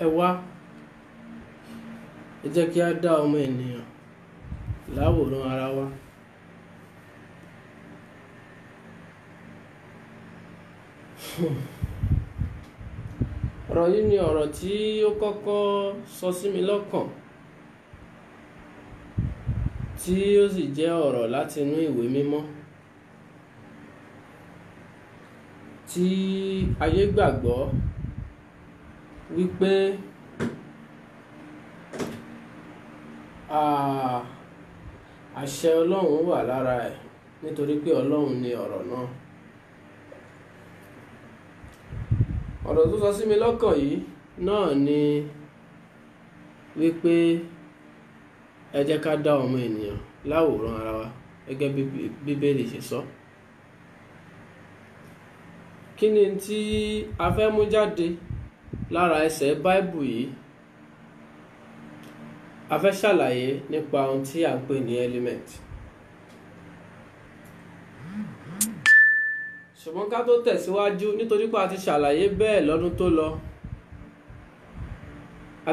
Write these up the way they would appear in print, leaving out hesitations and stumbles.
ẹ wá ẹ jẹ́ kí a dá ọmọ ènìyàn láwòrán ara wa. Ọ̀rọ̀ yìí ni ọ̀rọ̀ tí ó kọ́kọ́ sọ sí mi lọ́kàn, tí ó sì jẹ́ ọ̀rọ̀ láti inú ìwé mímọ́ tí ayé gbàgbọ́ wípé àṣẹ Ọlọ́run wà lára ẹ̀ nítorí pé Ọlọ́run ni ọ̀rọ̀ náà. Ọ̀rọ̀ tó sọ sí mi lọ́kàn yìí náà ni wípé ẹ jẹ́ ká dá ọmọ ènìyàn láwòrán ara wa gẹ́gẹ́ bí Bíbélì ṣe sọ. Kí ni tí a fẹ́ mú jáde lára ẹsẹ̀ Báíbù yìí? A fẹ́ ṣàlàyé nípa ohun tí a ń pè ní element. Ṣùgbọ́n ká tó tẹ̀síwájú, nítorí pé a ti ṣàlàyé bẹ́ẹ̀ lọ́dún tó lọ, a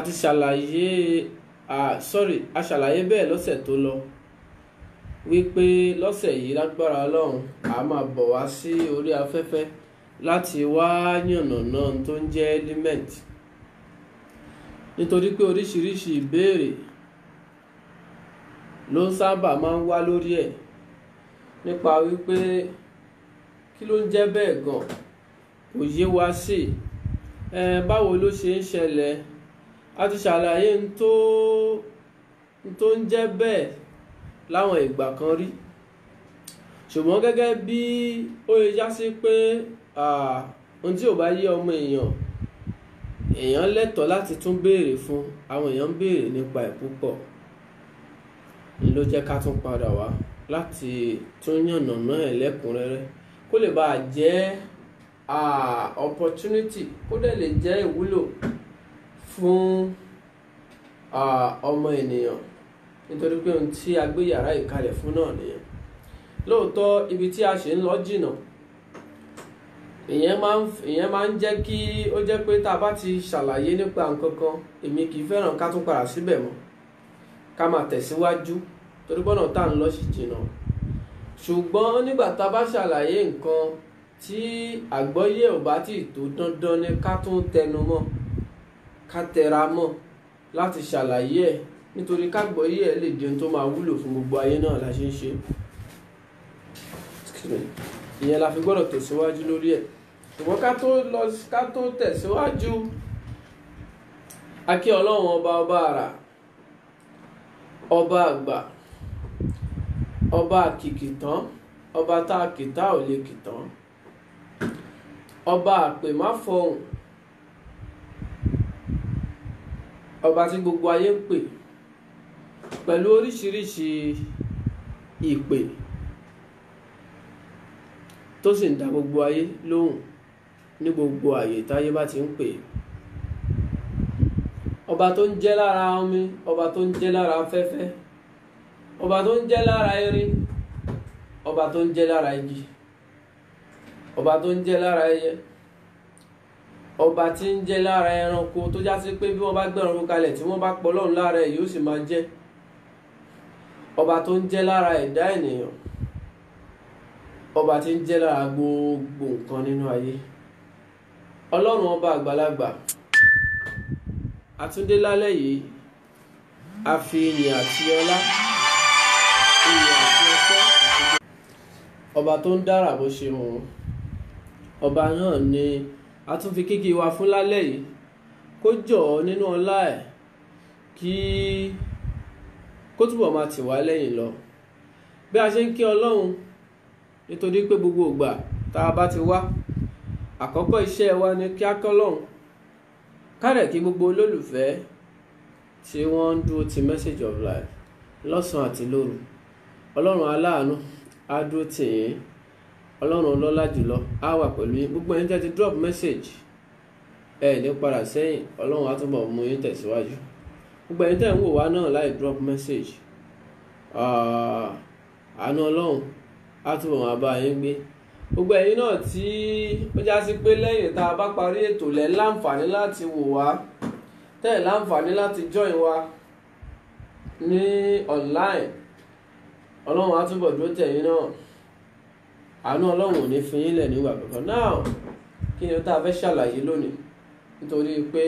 ṣàlàyé bẹ́ẹ̀ lọ́sẹ̀ tó lọ wípé lọ́sẹ̀ yìí lágbára Ọlọ́run a máa bọ̀ wá sí orí afẹ́fẹ́ láti wá yànnàná tó ń jẹ́ element, nítorí pé oríṣiríṣi ìbéèrè ló sábà máa ń wá lórí ẹ̀ nípa wípé kí ló ń jẹ́ bẹ́ẹ̀ gan, kò yé wa sí báwo ló ṣe ń ṣẹlẹ̀. A ti ṣàlàyé n tó ń jẹ́ bẹ́ẹ̀ láwọn ìgbà kan rí, ṣùgbọ́n gẹ́gẹ́ bí ó yẹ já sí pé ohun tí ò bá yé ọmọ èèyàn lẹ́tọ̀ọ́ láti tún béèrè fún, àwọn èèyàn ń béèrè nípa ẹ̀ púpọ̀, ló jẹ́ ká tún padà wá láti tún yànnàná ẹ̀ lẹ́kùnrẹ́rẹ́ kó lè bá jẹ́ opportunity, kó dẹ̀ lè jẹ́ ìwúlò fún ọmọ ènìyàn, nítorí pé ohun tí a gbé yàrá ìkalẹ̀ fún náà nìyẹn. Lóòótọ́ ibi tí a ṣe ń lọ jìnnà, ìyẹn máa ń jẹ́ kí ó jẹ́ pé tá a bá ti ṣàlàyé nípa nǹkan kan, èmi kì í fẹ́ràn ká tún padà síbẹ̀ mọ́, ká máa tẹ̀síwájú torí bọ́nà tá à ń lọ sí jìnnà. Ṣùgbọ́n nígbà tá a bá ṣàlàyé nǹkan tí àgbọ́yé ò bá ti tó, dandan ni ká tún tẹnu mọ́, ká tẹra mọ́ láti ṣàlàyé ẹ̀, nítorí kágbọ́yé ẹ̀ lè di ohun tó máa wúlò fún gbogbo ayé náà la ṣe ń ṣe. Ìyẹn la fi gbọ́dọ̀ tẹ̀síwájú lórí ẹ̀. Ṣùgbọ́n ká tó tẹ̀síwájú, a kí Ọlọ́run ọba àrà, ọba àgbà, ọba àkìkìtàn, ọba tá a kìtà ò lè kìtàn, ọba àpè má fọhùn, ọba tí gbogbo ayé ń pè pẹ̀lú oríṣiríṣi ìpè tó sì ń dá gbogbo ayé lóhùn ní gbogbo àyè táyé bá ti ń pè. Ọba tó ń jẹ́ lára omi, ọba tó ń jẹ́ lára afẹ́fẹ́, ọba tó ń jẹ́ lára irin, ọba tó ń jẹ́ lára igi, ọba tó ń jẹ́ lára ẹyẹ, ọba tí ń jẹ́ lára ẹranko tó já sí pé bí wọ́n bá gbé ẹranko kalẹ̀ tí wọ́n bá pọ̀ Ọlọ́run lára ẹ̀ yóò sì máa jẹ́, ọba tó ń jẹ́ lára ẹ̀dá ènìyàn, ọba tí ń jẹ́ lára gbogbo nǹkan nínú ayé. Ọlọ́run ọba àgbàlagbà, àtúndé lálẹ́ yìí, a fi ìyìn àti ọlá, ìyìn àti ọpẹ́, ọba tó ń dára bó ṣe wù ú, ọba náà ni a tún fi kíkí wa fún lálẹ́ yìí, kó jọ̀ọ́ nínú ọlá ẹ̀ kó túbọ̀ máa tì wá lẹ́yìn lọ bí a ṣe ń kí Ọlọ́run, nítorí pé gbogbo ìgbà tá a bá ti wá, àkọ́kọ́ iṣẹ́ wa ni kí a kí Ọlọ́run, kárẹ̀ kí gbogbo olólùfẹ́ tí wọ́n ń dúró ti message of life lọ́sàn-án àti lóru. Ọlọ́run aláàánú á dúró tì yín, Ọlọ́run ọlọ́lá jùlọ á wà pẹ̀lú yín. Gbogbo ẹ̀yin tẹ́ ti drop message ní padà sẹ́yìn, Ọlọ́run á túbọ̀ mú yín tẹ̀síwájú. Gbogbo ẹ̀yin tẹ́ ń wò wá náà láì drop message, àánú Ọlọ́run á túbọ̀ máa bá yín gbé. Gbogbo ẹ̀yin náà tí ó já sí pé lẹ́yìn tá a bá parí ètò lẹ́ láǹfààní láti wò wá tẹ́ ẹ̀ láǹfààní láti join wa ní online, ọlọ́run á túbọ̀ dúró tẹ̀yìn náà. Àánú ọlọ́run ò ní fi yín lẹ̀ nígbà kankan. Now kí ni tá a fẹ́ ṣàlàyé lónìí, nítorí pé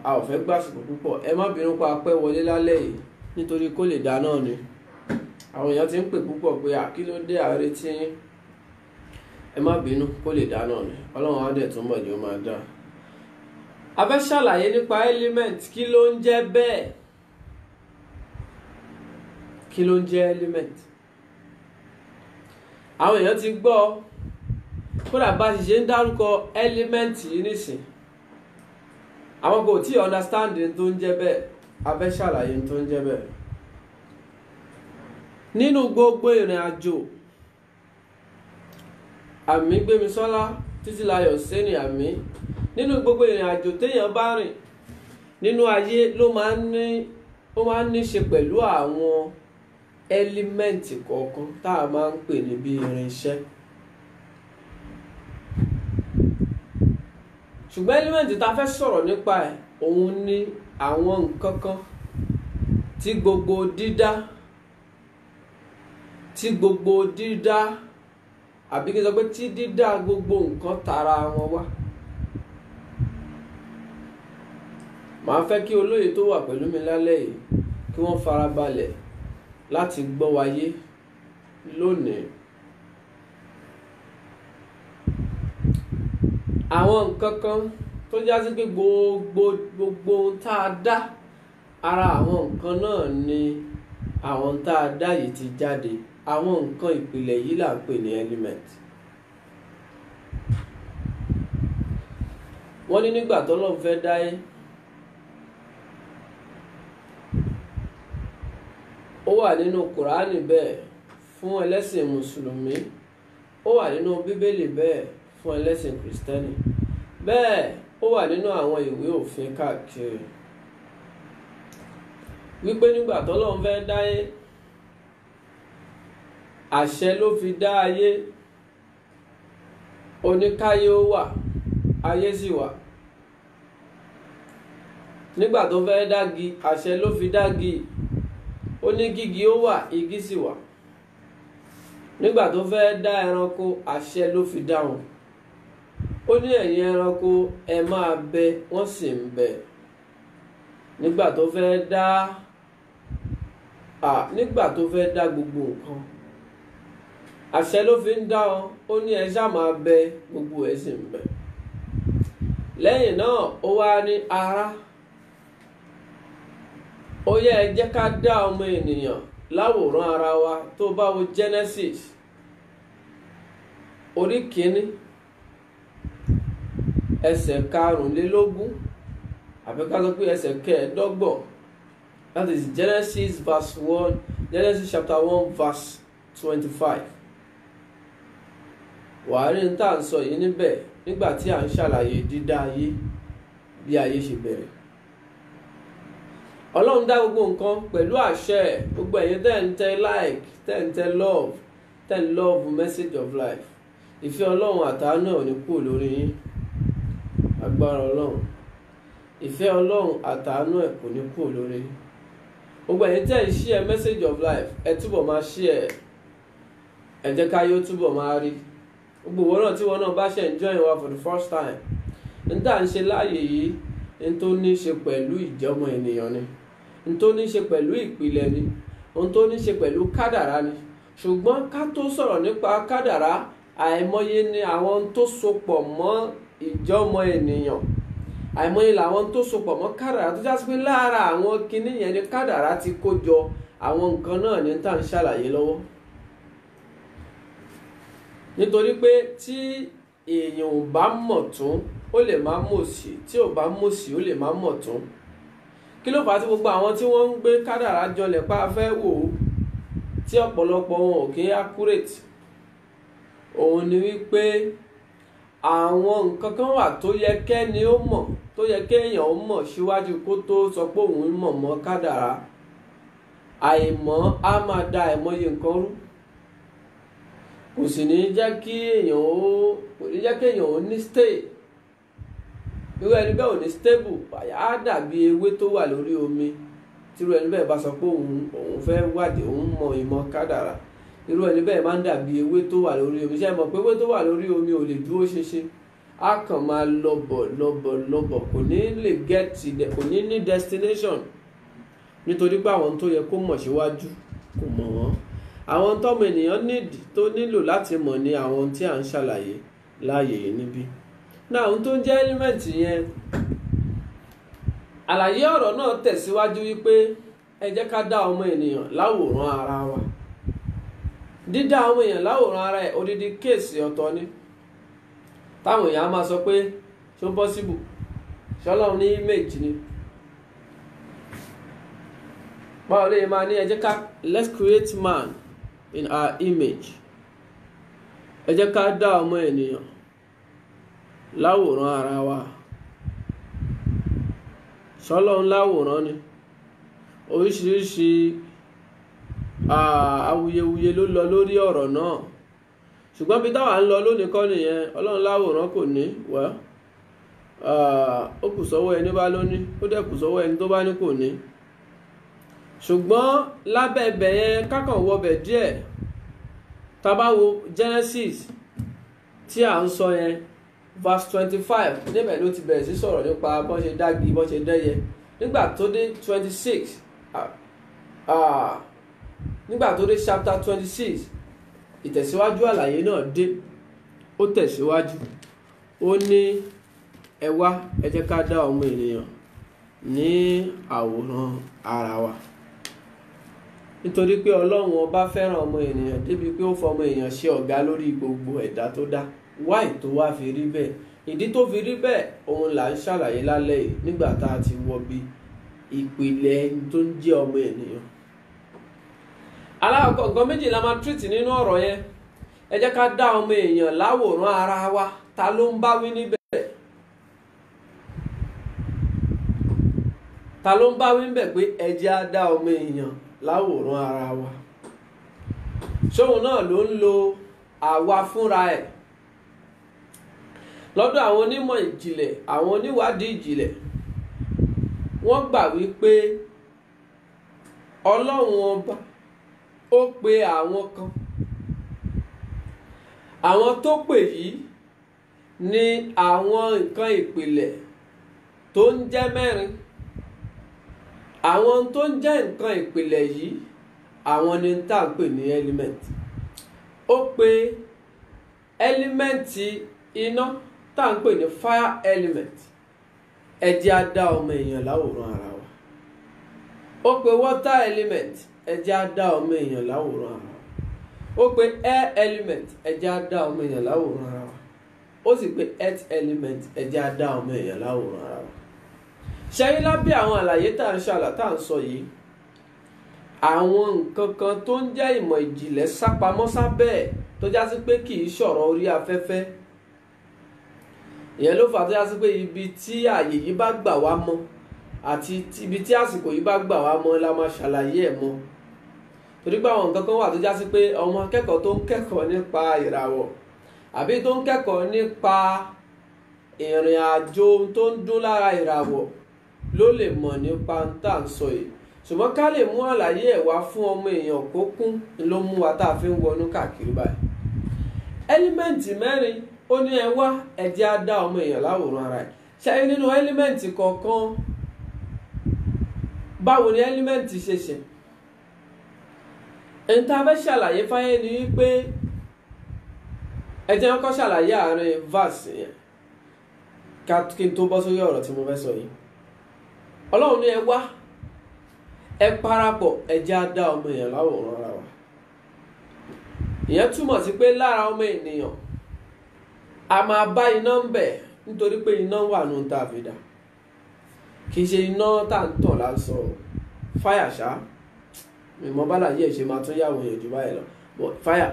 a ò fẹ́ gbàsìkò púpọ̀. Ẹ má bínú pa apẹ́ wọlé lálẹ́ yìí, nítorí kó lè dá náà ni. Àwọn èèyàn ti ń pè púpọ̀ pé kí ló dé àárẹ̀ tí ẹ má bínú, kó lè dá náà ni. Ọlọ́run á dẹ̀ tún mọ̀ ní ó máa dá. A fẹ́ ṣàlàyé nípa element. Kí ló ń jẹ́ bẹ́ẹ̀? Kí ló ń jẹ́ element? Àwọn èèyàn ti gbọ́, kódà bá ṣe ṣe ń dárúkọ element yìí nísìn, àwọn kò tí understand tó ń jẹ́ bẹ́ẹ̀. A fẹ́ ṣàlàyé tó ń jẹ́ bẹ́ẹ̀. Nínú gbogbo ìrìn àjò, àmì Gbémisọ́lá Títílayọ̀ Sẹ́ni àmì, nínú gbogbo ìrìn àjò téèyàn bá rìn nínú ayé ló máa ń ní ṣe pẹ̀lú àwọn ẹ́límẹ́ǹtì kọ̀ọ̀kan tá a máa ń pè ní bí irinṣẹ́. Ṣùgbọ́n ẹ́límẹ́ǹtì tá a fẹ́ sọ̀rọ̀ nípa ẹ̀, òun ni àwọn nǹkan kan tí gbogbo dídá àbí kí n sọ pé tí dídá gbogbo nǹkan tara wọn wá. Màá fẹ́ kí olóye tó wà pẹ̀lú mi lálẹ́ yìí kí wọ́n farabalẹ̀ láti gbọ́ wáyé lónìí. Àwọn nǹkan kan tó já sí pé gbogbo tá a dá, ara àwọn nǹkan náà ni àwọn tá a dá yìí ti jáde. Àwọn nǹkan ìpìlẹ̀ yìí là ń pè ní element. Wọ́n ní nígbà t'Ọlọ́run fẹ́ dáyé, ó wà nínú Kùránì bẹ́ẹ̀ fún ẹlẹ́sìn Mùsùlùmí, ó wà nínú Bíbélì bẹ́ẹ̀ fún ẹlẹ́sìn Kìrìsìtẹ́nì, bẹ́ẹ̀ ó wà nínú àwọn ìwé òfin káàkiri. Wípé nígbà t'Ọlọ́run fẹ́ dáyé, àṣẹ ló fi dá ayé. Ó ní káyé ó wà, ayé sì wà. Nígbà tó fẹ́ dági, àṣẹ ló fi dági. Ó ní kígi ó wà, igi sì wà. Nígbà tó fẹ́ dá ẹranko, àṣẹ ló fi dá wọn. Ó ní ẹ̀yin ẹranko ẹ máa bẹ, wọ́n sì ń bẹ. Nígbà tó fẹ́ dá gbogbo nǹkan, àṣẹ ló fi ń dá wọn. Ó ní ẹ ṣáà máa bẹ, gbogbo ẹ sì ń bẹ. Lẹ́yìn náà ó wá ní ara. Ó yẹ ẹ jẹ́ ká dá ọmọ ènìyàn láwòrán ara wa. Tó bá wo Genesis orí 1 ẹsẹ̀ 25 àbí ká sọ pé ẹsẹ̀ 25. That is Genesis verse 1, Genesis chapter 1 verse 25. Wàá rí ní tá à ń sọ yìí níbẹ̀ nígbà tí à ń ṣàlàyé dídá ayé, bí ayé ṣe bẹ̀rẹ̀. Ọlọ́run dá gbogbo nǹkan pẹ̀lú àṣẹ. Gbogbo ẹ̀yin tẹ́ ń tẹ like, tẹ́ ń tẹ love message of life. Ìfẹ́ Ọlọ́run àtàánú ẹ̀ ò ní kúrò lórí yín. Agbára Ọlọ́run. Ìfẹ́ Ọlọ́run àtàánú ẹ̀ kò ní kúrò lórí yín. Gbogbo ẹ̀yin tẹ́ ń share message of life, ẹ túbọ̀ máa share. Ẹ jẹ́ ká yóò túbọ̀ máa rí. Gbogbo wọn náà tí wọn náà bá ṣe ń join wa for the first time. Ní tá à ń ṣe láàyè yìí, ní tó ní ṣe pẹ̀lú ìjọmọ ènìyàn ni. Ní tó ní ṣe pẹ̀lú ìpìlẹ̀ ni. Ohun tó ní ṣe pẹ̀lú kádàrá ni. Ṣùgbọ́n ká tó sọ̀rọ̀ nípa kádàrá, àìmọye ni àwọn tó sopọ̀ mọ́ ìjọmọ ènìyàn. Àìmọye làwọn tó sopọ̀ mọ́ kádàrá tó jásí pé lára àwọn kinní yẹn ni kádàrá ti kó jọ. Àwọn nǹkan náà ní tá à ń ṣàlàyé lọ́wọ́. Nítorí pé tí èèyàn ò bá mọ̀ tún, ó lè má mòsì. Tí ò bá mòsì, ó lè má mọ̀ tún. Kí ló fà á tí gbogbo àwọn tí wọ́n ń gbé kádàrá jọlẹ̀ pa fẹ́ wò ó, tí ọ̀pọ̀lọpọ̀ wọn ò kí accurate? Òun ni wípé àwọn nǹkan kan wà tó yẹ kẹ́ni ó mọ̀, tó yẹ kéèyàn ó mọ̀ síwájú kó tó sọ pé òun mọ̀ mọ́ kádàrá. Àìmọ̀ á máa da àìmọye nǹkan rú. Kò sì ní jẹ́ kí èèyàn ó ní stay. irú ẹni bẹ́ẹ̀ ò ní stable, á dàbí ewé tó wà lórí omi. Tí irú ẹni bẹ́ẹ̀ bá sọ pé òun fẹ́ wádìí, òun mọ ìmọ̀ kádàrá, irú ẹni bẹ́ẹ̀ máa ń dàbí ewé tó wà lórí omi. Ṣé ẹ mọ̀ pé ewé tó wà lórí omi ò lè dúró ṣinṣin, á kàn máa lọ́bọ̀ kò ní lè get there, kò ní ní destination, nítorí pé àwọn tó yẹ kó mọ̀ síwájú kò mọ̀ wọ́n. Àwọn tọ́mọ ènìyàn tó nílò láti mọ̀ ní àwọn tí à ń ṣàlàyé láàyè yìí níbí. Náà ohun tó ń jẹ́ element yẹn, àlàyé ọ̀rọ̀ náà tẹ̀síwájú wípé ẹ jẹ́ ká dá ọmọ ènìyàn láwòrán ara wa. Dídá ọmọ èèyàn láwòrán ara ẹ̀ odidi kéèsì ọ̀tọ̀ ni. Táwọn èèyàn á máa sọ pé ṣó possible, ṣọ́lọ́run ní image ni. Báwo lè máa ní ẹ jẹ́ ká let's create man in our image. Ẹ jẹ́ ká dá ọmọ ènìyàn láwòrán ara wa. Ṣọ́lọ́run láwòrán ni. Oríṣiríṣi awuyewuye ló lọ lórí ọ̀rọ̀ náà, ṣùgbọ́n bí táwa ń lọ lónìí kọ́ nìyẹn. Ọlọ́run láwòrán kò ní wá, ó kù sọ́wọ́ ẹni bá lóní, ó dẹ̀ kù sọ́wọ́ ẹni tó bá ní kò ní. Ṣùgbọ́n lábẹ́ ibẹ̀ yẹn kákan wọbẹ̀ díẹ̀, tá bá wo Genesis tí à ń sọ yẹn verse 25, níbẹ̀ ló ti bẹ̀rẹ̀ sí sọ̀rọ̀ nípa bọ́n ṣe dági bọ́n ṣe dẹ́yẹ. Nígbà tó dé 26, nígbà tó dé chapter 26, ìtẹ̀síwájú àlàyé náà dé. Ó tẹ̀síwájú, ó ní ẹ wá ẹ jẹ́ ká dá ọmọ ènìyàn ní àwòrán ara wa. Nítorí pé Ọlọ́run ọba fẹ́ràn ọmọ ènìyàn débi pé ó fọmọ èèyàn ṣe ọ̀gá lórí gbogbo ẹ̀dá tó dá. Why tó wá fi rí bẹ́ẹ̀? Ìdí tó fi rí bẹ́ẹ̀ òun là ń ṣàlàyé lálẹ́ yìí nígbà tá a ti wọ bí ìpìlẹ̀ ẹni tó ń jẹ́ ọmọ ènìyàn. Alákọ̀ọ́kọ́ nǹkan méjì la máa treat nínú ọ̀rọ̀ yẹn. Ẹ jẹ́ ká dá ọmọ èèyàn láwòrán ara wa. Ta ló ń bá wí níbẹ̀? Ta ló ń bá wí níbẹ̀ pé ẹ jẹ́ á dá ọmọ èèyàn láwòrán ara wa? Ṣóun náà ló ń lo àwa fúnra ẹ̀? Lọ́dọ̀ àwọn onímọ̀ ìjìnlẹ̀, àwọn oníwádìí ìjìnlẹ̀, wọ́n gbà wípé Ọlọ́run ọba ó pe àwọn kan. Àwọn tó pè yìí ní àwọn nǹkan ìpìlẹ̀ tó ń jẹ́ mẹ́rin. Àwọn tó ń jẹ́ nǹkan ìpìlẹ̀ yìí, àwọn ni tá à ń pè ní element. Ó pe ẹ́límẹ́ǹtì iná tá à ń pè ní fire element. Ẹ jẹ́ á dá ọmọ èèyàn láwòrán ara wa. Ó pe water element. Ẹ jẹ́ á dá ọmọ èèyàn láwòrán ara wa. Ó pe air element. Ẹ jẹ́ á dá ọmọ èèyàn láwòrán ara wa. Ó sì pe earth element. Ẹ jẹ́ á dá ọmọ èèyàn láwòrán ara wa. Ṣẹ́yìn lábẹ́ àwọn àlàyé tá à ń sọ yìí, àwọn nǹkan kan tó ń jẹ́ ìmọ̀ ìjìnlẹ̀ sápamọ́ sábẹ́ ẹ̀ tó já sí pé kì í ṣọ̀rọ̀ orí afẹ́fẹ́. Ìyẹn ló fà tó já sí pé ibi tí ààyè yìí bá gbà wá mọ́ àti ibi tí àsìkò yìí bá gbà wá mọ́ la máa ṣàlàyé ẹ̀ mọ́. Torí pé àwọn nǹkan kan wà tó já sí pé ọmọ akẹ́kọ̀ọ́ tó ń kẹ́kọ̀ọ́ nípa ìràwọ̀ àbí tó ń kẹ́kọ̀ọ́ nípa ìrìn àjò tó ń dún lára ìràwọ̀ ló lè mọ̀ nípa tá à ń sọ yìí. Ṣùgbọ́n ká lè mú àlàyé ẹ̀ wá fún ọmọ èèyàn kó kún ló mú wa tá a fi ń wọnú káàkiri báyìí. Ẹ́límẹ́ǹtì mẹ́rin ó ní ẹ wá ẹ jẹ́ á dá ọmọ èèyàn láwòrán ara ẹ̀. Ṣé nínú ẹ́límẹ́ǹtì kọ̀ọ̀kan báwo ni ẹ́límẹ́ǹtì ṣe ṣe? Ẹni tá a fẹ́ ṣàlàyé fáyé ni wípé ẹ jẹ́ kó ṣàlàyé àárín verse yẹn kí n tó bọ́ sórí ọ̀rọ̀ tí mo fẹ́ sọ yìí. Ọlọ́run ní ẹ wá ẹ parapọ̀ ẹ jẹ́ á dá ọmọ èèyàn láwòrán ara wa. Ìyẹn túmọ̀ sí pé lára ọmọ ènìyàn a máa bá iná ń bẹ̀ nítorí pé iná wà nù tá a fi dà. Kì í ṣe iná tá à ń tàn lásán fáyà ṣá. Ìmọ̀ bálà yẹ̀ ṣe máa tún yàwó yẹn jù báyìí lọ. But fáyà.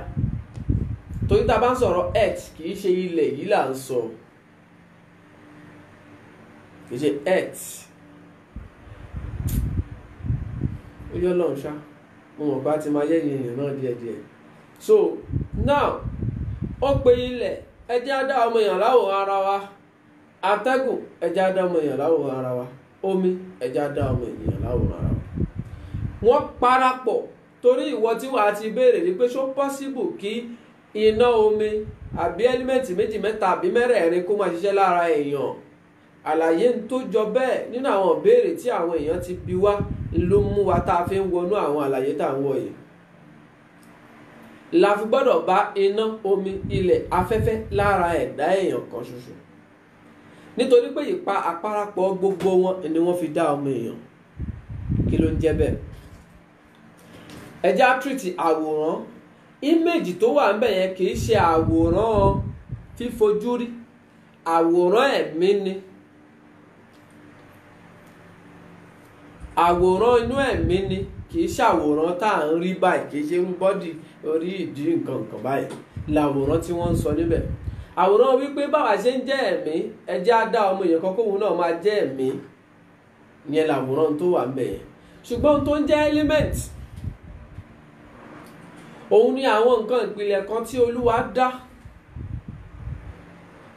Torí tá a bá ń sọ̀rọ̀ earth kì í ṣe ilẹ̀ yìí là ń sọ. Kì í ṣe earth. Ó yọ lọ́run ṣá. Mo mọ̀ bá ti máa yẹ̀yìn èèyàn náà díẹ̀díẹ̀. So now ó pe ilẹ̀ ẹ jẹ́ á dá ọmọ èèyàn láwòrán ara wa. atẹ́gùn ẹja dá ọmọ èèyàn láwòrán ara wa, omi ẹja dá ọmọ ènìyàn láwòrán ara wa. Wọ́n parapọ̀ torí ìwọ tí wàá ti béèrè ní pé ṣó possible kí iná, omi àbí ẹ́límẹ́ǹtì méjì mẹ́ta àbí mẹ́rẹ̀ẹ̀rin kó máa ṣiṣẹ́ lára èèyàn. Àlàyé tó jọ bẹ́ẹ̀ nínú àwọn ìbéèrè tí àwọn èèyàn ti bi wá ló mú wa tá a fi ń wọnú àwọn àlàyé tá à ń wọ̀ yìí. La fi gbọ́dọ̀ bá iná, omi, ilẹ̀, afẹ́fẹ́ lára ẹ̀dá èèyàn kan ṣoṣo. Nítorí pé àparapọ̀ gbogbo wọn ni wọ́n fi dá ọmọ èèyàn. Kí ló ń jẹ́ bẹ́ẹ̀? Ẹja treat àwòrán, íméjì tó wà ńbẹ̀ yẹn kì í ṣe àwòrán fífojú rí, àwòrán ẹ̀mí ni. Àwòrán inú ẹ̀mí ni, kì í ṣàwòrán tá à ń rí báyìí, kì í ṣe irú bọ́dì orí ìdí nǹkan báyìí làwòrán tí wọ́n ń sọ níbẹ̀. Àwòrán wípé báwa ṣe ń jẹ́ ẹ̀mí, ẹjẹ́ á dá ọmọ èèyàn kan kóhun náà máa jẹ́ ẹ̀mí, ìyẹn làwòrán tó wà ńbẹ̀ yẹn. Ṣùgbọ́n tó ń jẹ́ element, òun ni àwọn nǹkan ìpìlẹ̀ kan tí Olúwa dá,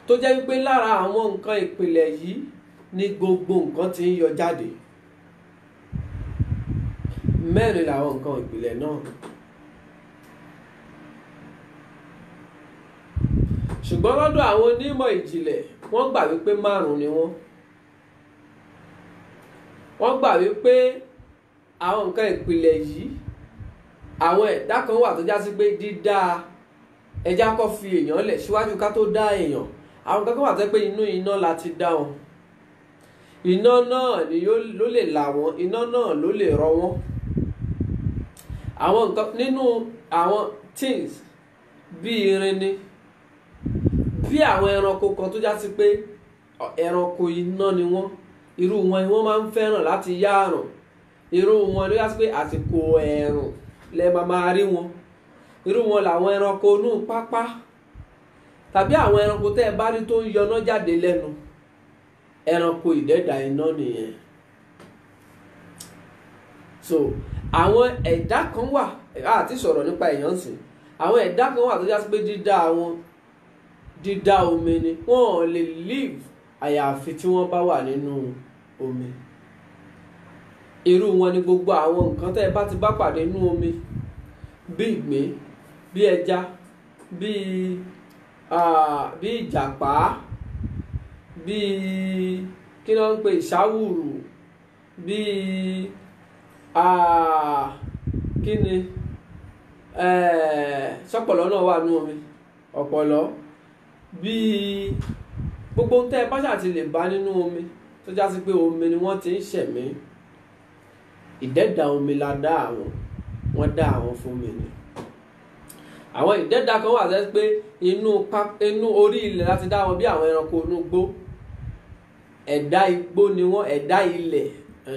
tó jẹ́ wípé lára àwọn nǹkan ìpìlẹ̀ yìí ni gbogbo nǹkan ti ń yọ jáde. Mẹ́rin làwọn nǹkan ìpìlẹ̀ náà. Ṣùgbọ́n lọ́dọ̀ àwọn onímọ̀ ìjìnlẹ̀ wọ́n gbà wípé 5 ni wọ́n. Wọ́n gbà wípé àwọn nǹkan ìpìlẹ̀ yìí, àwọn ẹ̀dá kan wà tó já sí pé dídá ẹja kọ́ fi èèyàn lẹ̀ síwájú ká tó dá èèyàn. Àwọn kan wà tó pé inú iná la ti dá wọn. Iná náà ni ló lè là wọ́n, iná náà ló lè rọ wọ́n. Àwọn nǹkan nínú àwọn things bí irin ni, bí àwọn ẹranko kan tó já sí pé ẹranko iná ni wọ́n. Irú wọn ni wọ́n máa ń fẹ́ràn láti yá àrùn. Irú wọn ló já sí pé àsìkò ẹ̀rùn lẹ máa rí wọn. Irú wọn làwọn ẹranko inú pápá tàbí àwọn ẹranko tẹ́ ẹ bá rí tó ń yọná jáde lẹ́nu. Ẹranko ìdẹ́dà iná nìyẹn. So àwọn ẹ̀dá kan wà, àti sọ̀rọ̀ nípa èèyàn sìn, àwọn ẹ̀dá kan wà tó já sí pé dídá omi ni. Wọ́n ò lè live àyàfi tí wọ́n bá wà nínú omi. Irú wọn ni gbogbo àwọn nǹkan tẹ́ ẹ bá ti bá pàdé nínú omi, bí ìgbín, bí ẹja, bí ìjàpá, bí kí ni wọ́n ń pè, ìṣáwùrù, bí kí ni ṣọ̀pọ̀lọ́ náà wà nínú omi, ọ̀pọ̀lọ́, bí gbogbo tẹ́ ẹ bá ṣáà ti lè bá nínú omi tó já sí pé omi ni wọ́n ti ń ṣẹ̀mí. Ìdẹ́dà omi la dá àwọn, wọ́n dá àwọn fún mi ni. Àwọn ìdẹ́dà kan wà sẹ́ pé inú orí ilẹ̀ láti dá wọn, bí àwọn ẹranko inú igbó. Ẹ̀dá igbó ni wọ́n, ẹ̀dá ilẹ̀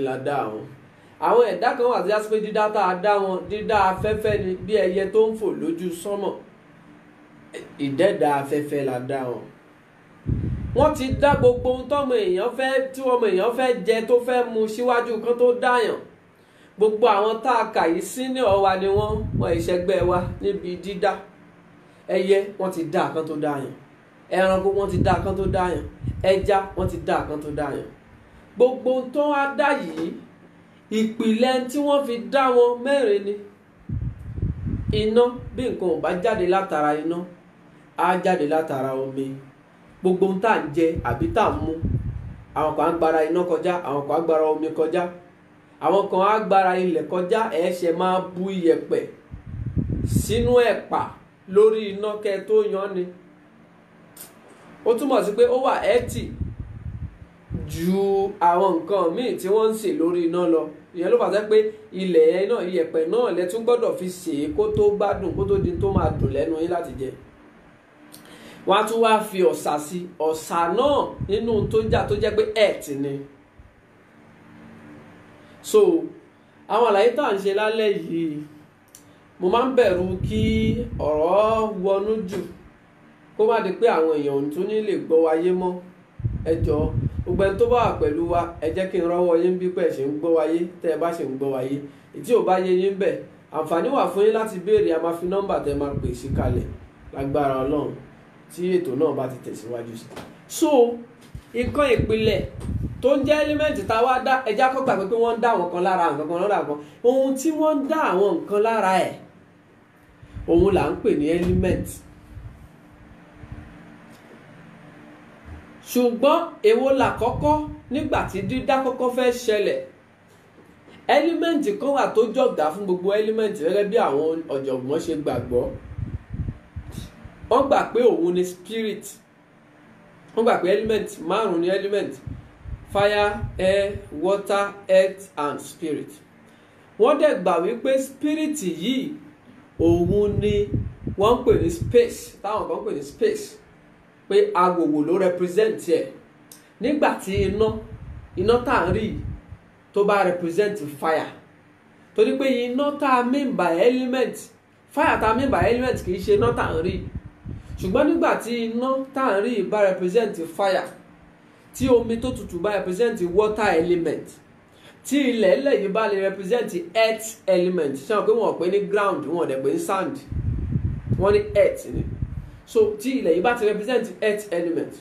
la dá wọn. Àwọn ẹ̀dá kan wà tó já sí pé dídá tá a dá wọn, dídá afẹ́fẹ́ ni, bí ẹyẹ tó ń fò lójú sánmọ̀. Ìdẹ́dà afẹ́fẹ́ la dá wọn. Wọ́n ti dá gbogbo ohun tọ́mọ èèyàn fẹ́, tí ọmọ èèyàn fẹ́ jẹ tó fẹ́ mu síwájú kan tó dáyàn. Gbogbo àwọn tá a kà yìí senior wa ni wọ́n ìṣẹ́gbẹ́ wa níbi dídá. Ẹyẹ wọ́n ti dá kan tó dáyàn, ẹranko wọ́n ti dá kan tó dáyàn, ẹja wọ́n ti dá kan tó dáyàn. Gbogbo ohun tó wá dá yìí, ìpìlẹ̀ tí wọ́n fi dá wọn 4 ni. Iná, bí nǹkan ò bá jáde látara iná, á jáde látara omi. Gbogbo ohun tá à ń jẹ àbí tá à ń mu, àwọn kan á gbára iná kọjá, àwọn kan á gbára omi kọjá, àwọn kan á gbára ilẹ̀ kọjá. Ẹ̀ṣẹ̀ máa bu iyẹ̀pẹ̀ sínú ẹ̀pà lórí iná kẹ́ tó yan ni. Ó túmọ̀ sí pé ó wà ẹ́tì ju àwọn nǹkan míì tí wọ́n ń sè lórí iná lọ. Ìyẹn ló fà sẹ́ pé ilẹ̀ yẹn náà, iyẹ̀pẹ̀ náà lẹ tún gbọ́dọ̀ fi sè é kó tó gbádùn, kó tó di tó máa dùn lẹ́nu yín láti jẹ. Wọ́n á tún wá fi ọ̀sà sí. Ọ̀sà náà nínú tó jẹ́ pé ẹ̀tì ni. So àwọn àlàyé tá à ń ṣe lálẹ́ yìí, mo máa ń bẹ̀rù kí ọ̀rọ̀ wọnú jù kó má di pé àwọn èèyàn tún ní lè gbọ́ wáyé mọ́. Ẹ jọ̀ọ́ gbogbo ẹni tó bá wà pẹ̀lú wa, ẹ jẹ́ kí n rọ́wọ́ yín bí pẹ̀ ṣe ń gbọ́ wáyé, tẹ́ ẹ bá ṣe ń gbọ́ wáyé. Tí ò bá yé yín bẹ̀, àǹfààní wà fún yín láti béèrè. A máa fi nọ́mbà tẹ́ máa pè sí kalẹ̀ lágbára Ọlọ́run tí ètò náà bá ti tẹ̀síwájú sí. So nǹkan ìpìlẹ̀ tó ń jẹ́ ẹ́límẹ́ǹtì tá a wá dá ẹja kọ́ gbàgbé pé wọ́n ń dá àwọn kan lára nǹkan kan lọ́dà kan ohun tí wọ́n ń dá àwọn nǹkan lára ẹ̀ òun là ń pè ní ẹ́límẹ́ǹtì. ṣùgbọ́n èwo làkọ́kọ́ nígbà tí dídá kọ́kọ́ fẹ́ ṣẹlẹ̀ ẹ́límẹ́ǹtì kan wà tó jọ̀gá fún gbogbo ẹ́límẹ́ǹtì gẹ́gẹ́ bí àwọn ọ̀jọ̀gbọ́n ṣe gbàgbọ́. Wọ́n gbà pé òun ni spirit. Wọ́n gbà pé element márùn-ún ni element: fire, air, water, earth and spirit. Wọ́n dẹ̀ gbà wípé spirit yìí òun ni wọ́n ń pè ní space, táwọn kan ń pè ní space, pé agbègbè ló represent ẹ̀. Nígbà tí iná tá à ń rí tó bá represent fire, torí pé iná tá a mean by element, fire tá a mean by element kì í ṣe iná tá à ń rí. Ṣùgbọ́n nígbà tí iná tá à ń rí bá represent fire, tí omi tó tutù bá represent water element, tí ilẹ̀ ilẹ̀ yìí bá lè represent earth element, ṣé wọn pé wọn pè ní ground, wọn dẹ̀ pè ní sand, wọn ní earth ni. So tí ilẹ̀ yìí bá ti represent earth element,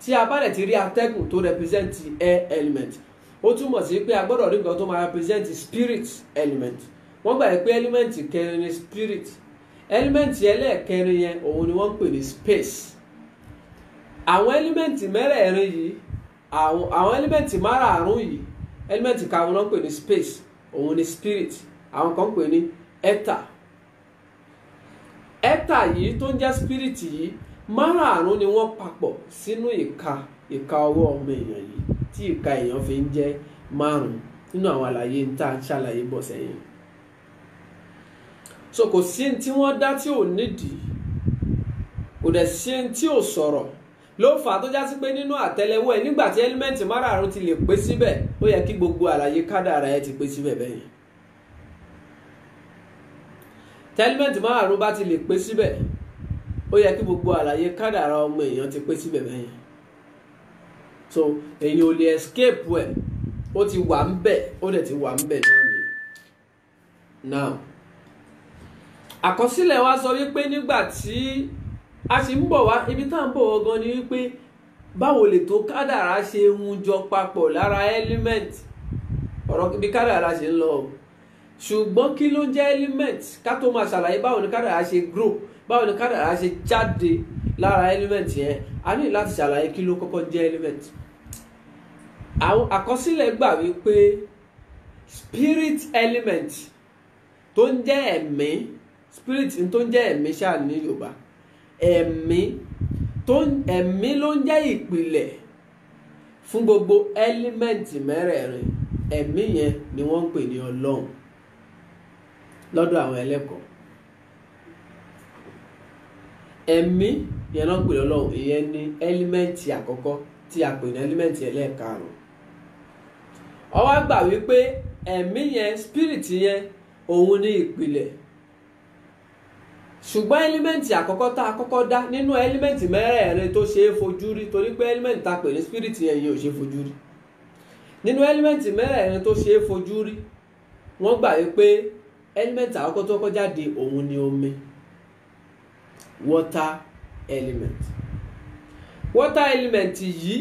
tí a bá dẹ̀ ti rí atẹ́gùn tó represent air element, ó túmọ̀ sí pé a gbọ́dọ̀ rí nǹkan tó máa represent spirit element. Wọ́n gbà pé element kẹrin ni spirit. Ẹ́límẹ́ǹtì ẹlẹ́ẹ̀kẹrin yẹn òun ni wọ́n ń pè ní space. Àwọn ẹ́límẹ́ǹtì mẹ́rẹ̀ẹ̀rin yìí, àwọn ẹ́límẹ́ǹtì márààrún yìí, ẹ́límẹ́ǹtì karùn-ún náà ń pè ní space, òun ni spirit, àwọn kan ń pè ní ether. Ether yìí tó ń jẹ́ spirit yìí, márààrún ni wọ́n papọ̀ sínú ìka ọwọ́ ọmọ èèyàn yìí, tí ìka èèyàn fi ń jẹ́ márùn-ún nínú àwọn àlàyé ń tà ń ṣàlàyé bọ̀ sẹ́yìn. So kò sí ní tí wọ́n dá tí ò nídìí, kò dẹ̀ sí ní tí ò sọ̀rọ̀, ló fà á tó já sí pé nínú àtẹ́lẹwọ́ ẹ̀ nígbà tí ẹ́límẹ́ǹtì márààrún ti lè pé síbẹ̀, ó yẹ kí gbogbo àlàyé kádàrá ẹ̀ ti pé síbẹ̀ bẹ́yẹn. Tí ẹ́límẹ́ǹtì márààrún bá ti lè pé síbẹ̀, ó yẹ kí gbogbo àlàyé kádàrá ọmọ èèyàn ti pé síbẹ̀ bẹ́yẹn. So èèyàn ò lè escape ẹ̀, ó ti wà ń bẹ̀, ó dẹ̀ ti wà ń bẹ̀ náà nìyẹn. Now àkọsílẹ̀ wa sọ wípé nígbà tí a sì ń bọ̀ wá, ibi tá à ń bọ̀ gan ni wípé báwo lè tó kádàrá ṣe ń jọ papọ̀ lára element, ọ̀rọ̀ bí kádàrá ṣe ń lọ. Ṣùgbọ́n kí ló jẹ́ element ká tó máa ṣàlàyé báwo ni kádàrá ṣe grow, báwo ni kádàrá ṣe jáde lára element yẹn, a ní láti ṣàlàyé kí ló kọ́kọ́ jẹ́ element. Àwọn àkọsílẹ̀ gbà wípé spirit element tó ń jẹ́ ẹ̀mí, spirit tó ń jẹ́ ẹ̀mí ṣáà ní Yorùbá, ẹ̀mí ló ń jẹ́ ìpìlẹ̀ fún gbogbo ẹ́límẹ́ǹtì mẹ́rẹ̀ẹ̀rin. Ẹ̀mí yẹn ni wọ́n ń pè ní Ọlọ́run lọ́dọ̀ àwọn ẹlẹ́kọ̀ọ́. Ẹ̀mí yẹn náà ń pè ní Ọlọ́run, ìyẹn ni ẹ́límẹ́ǹtì àkọ́kọ́ tí a pè ní ẹ́límẹ́ǹtì ẹlẹ́ẹ̀karùn-ún. Ó wá gbà wípé ẹ̀mí yẹn, spirit yẹn, òun ní ìpìlẹ̀. Ṣùgbọ́n ẹ́límẹ́ǹtì àkọ́kọ́ tá a kọ́kọ́ dá nínú ẹ́límẹ́ǹtì mẹ́rẹ̀ẹ̀rin tó ṣe é fojú rí, torí pé ẹ́límẹ́ǹtì tá a pè ní spirit yẹn yìí ò ṣe é fojú rí. Nínú ẹ́límẹ́ǹtì mẹ́rẹ̀ẹ̀rin tó ṣe é fojú rí, wọ́n gbà wípé ẹ́límẹ́ǹtì àkọ́kọ́ tó kọ́kọ́ jáde òun ni omi, water element. Water element yìí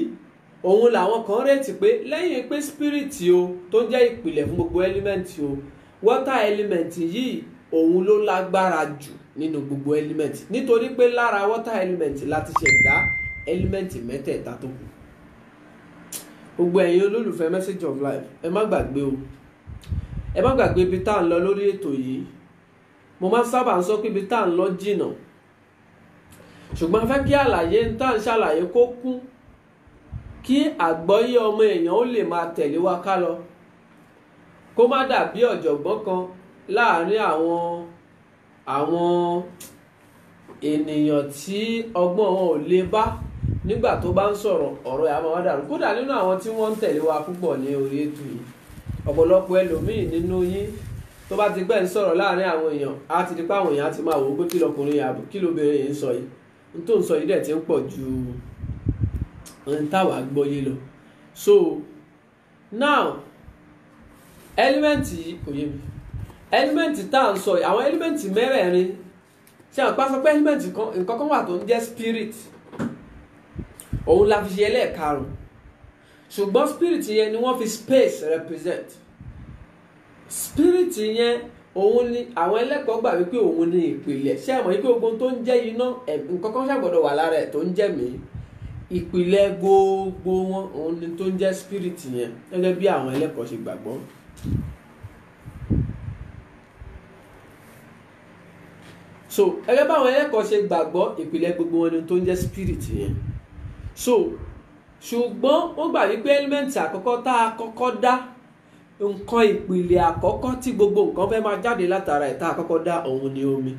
òun làwọn kan rètí pé lẹ́yìn pé spirit o tó jẹ́ ìpìlẹ̀ fún gbogbo ẹ́límẹ́ǹtì o, water element yìí òun ló lágbára jù nínú gbogbo element, nítorí pé lára water element láti ṣẹ̀dá element mẹ́tẹ̀ẹ̀ta tó kù. Gbogbo ẹ̀yin olólùfẹ́ message of life, ẹ má gbàgbé o, ẹ má gbàgbé ibi tá à ń lọ lórí ètò yìí. Mo máa sábà ń sọ pé ibi tá à ń lọ jìnnà, ṣùgbọ́n fẹ́ kí àlàyé ń tà ń ṣàlàyé kó kún, kí àgbọ́yé ọmọ èèyàn ó lè máa tẹ̀lé wa ká lọ, kó má dàbí ọ̀jọ̀gbọ́n kan láàárín àwọn ènìyàn tí ọgbọ́n wọn ò lè bá nígbà tó bá ń sọ̀rọ̀, ọ̀rọ̀ ẹ̀ á máa wá dàrú. Kódà nínú àwọn tí wọ́n ń tẹ̀lé wa púpọ̀ ní orí ètò yìí, ọ̀pọ̀lọpọ̀ ẹlòmíì nínú yín tó bá ti pẹ́ ń sọ̀rọ̀ láàárín àwọn èèyàn, á ti di pé àwọn èèyàn á ti máa wò ó pé kí lọkùnrin àbí kí lóbìnrin yìí ń sọ yìí, n tó ń sọ yìí dẹ̀ ti ń pọ̀ ju ohun táwa gbọ́yé lọ. So now ẹ́límẹ́ǹtì yìí kò yé mi, ẹ́límẹ́ǹtì tá à ń sọ yìí, àwọn ẹ́límẹ́ǹtì mẹ́rẹ̀ẹ̀rin, ṣé àwọn pásọ pé ẹ́límẹ́ǹtì nǹkan kan wà tó ń jẹ́ spirit, òun la fi ṣe ẹlẹ́ẹ̀karùn-ún ṣùgbọ́n spirit yẹn ni wọ́n fi space represent. Spirit yẹn òun ni àwọn ẹlẹ́kọ̀ọ́ gbà wípé òun ni ìpìlẹ̀. Ṣé ẹ mọ̀ wípé ogun tó ń jẹ́ iná nǹkan kan ṣàgbọ́dọ̀ wà lára ẹ̀ tó ń jẹ́ mí. Ìpìlẹ̀ gbogbo wọn òun ni tó ń jẹ́ spirit yẹn gẹ́gẹ́ bí àwọn ẹlẹ́kọ̀ọ́ ṣe gbàgbọ́. So gẹ́gẹ́ bí àwọn ẹlẹ́kọ̀ọ́ ṣe gbàgbọ́ ìpìlẹ̀ gbogbo wọn ni tó ń jẹ́ spirit yẹn. So ṣùgbọ́n ó gbà wípé element àkọ́kọ́ tá a kọ́kọ́ dá, nǹkan ìpìlẹ̀ àkọ́kọ́ tí gbogbo nǹkan fẹ́ máa jáde látara ẹ̀ tá a kọ́kọ́ dá òun ni omi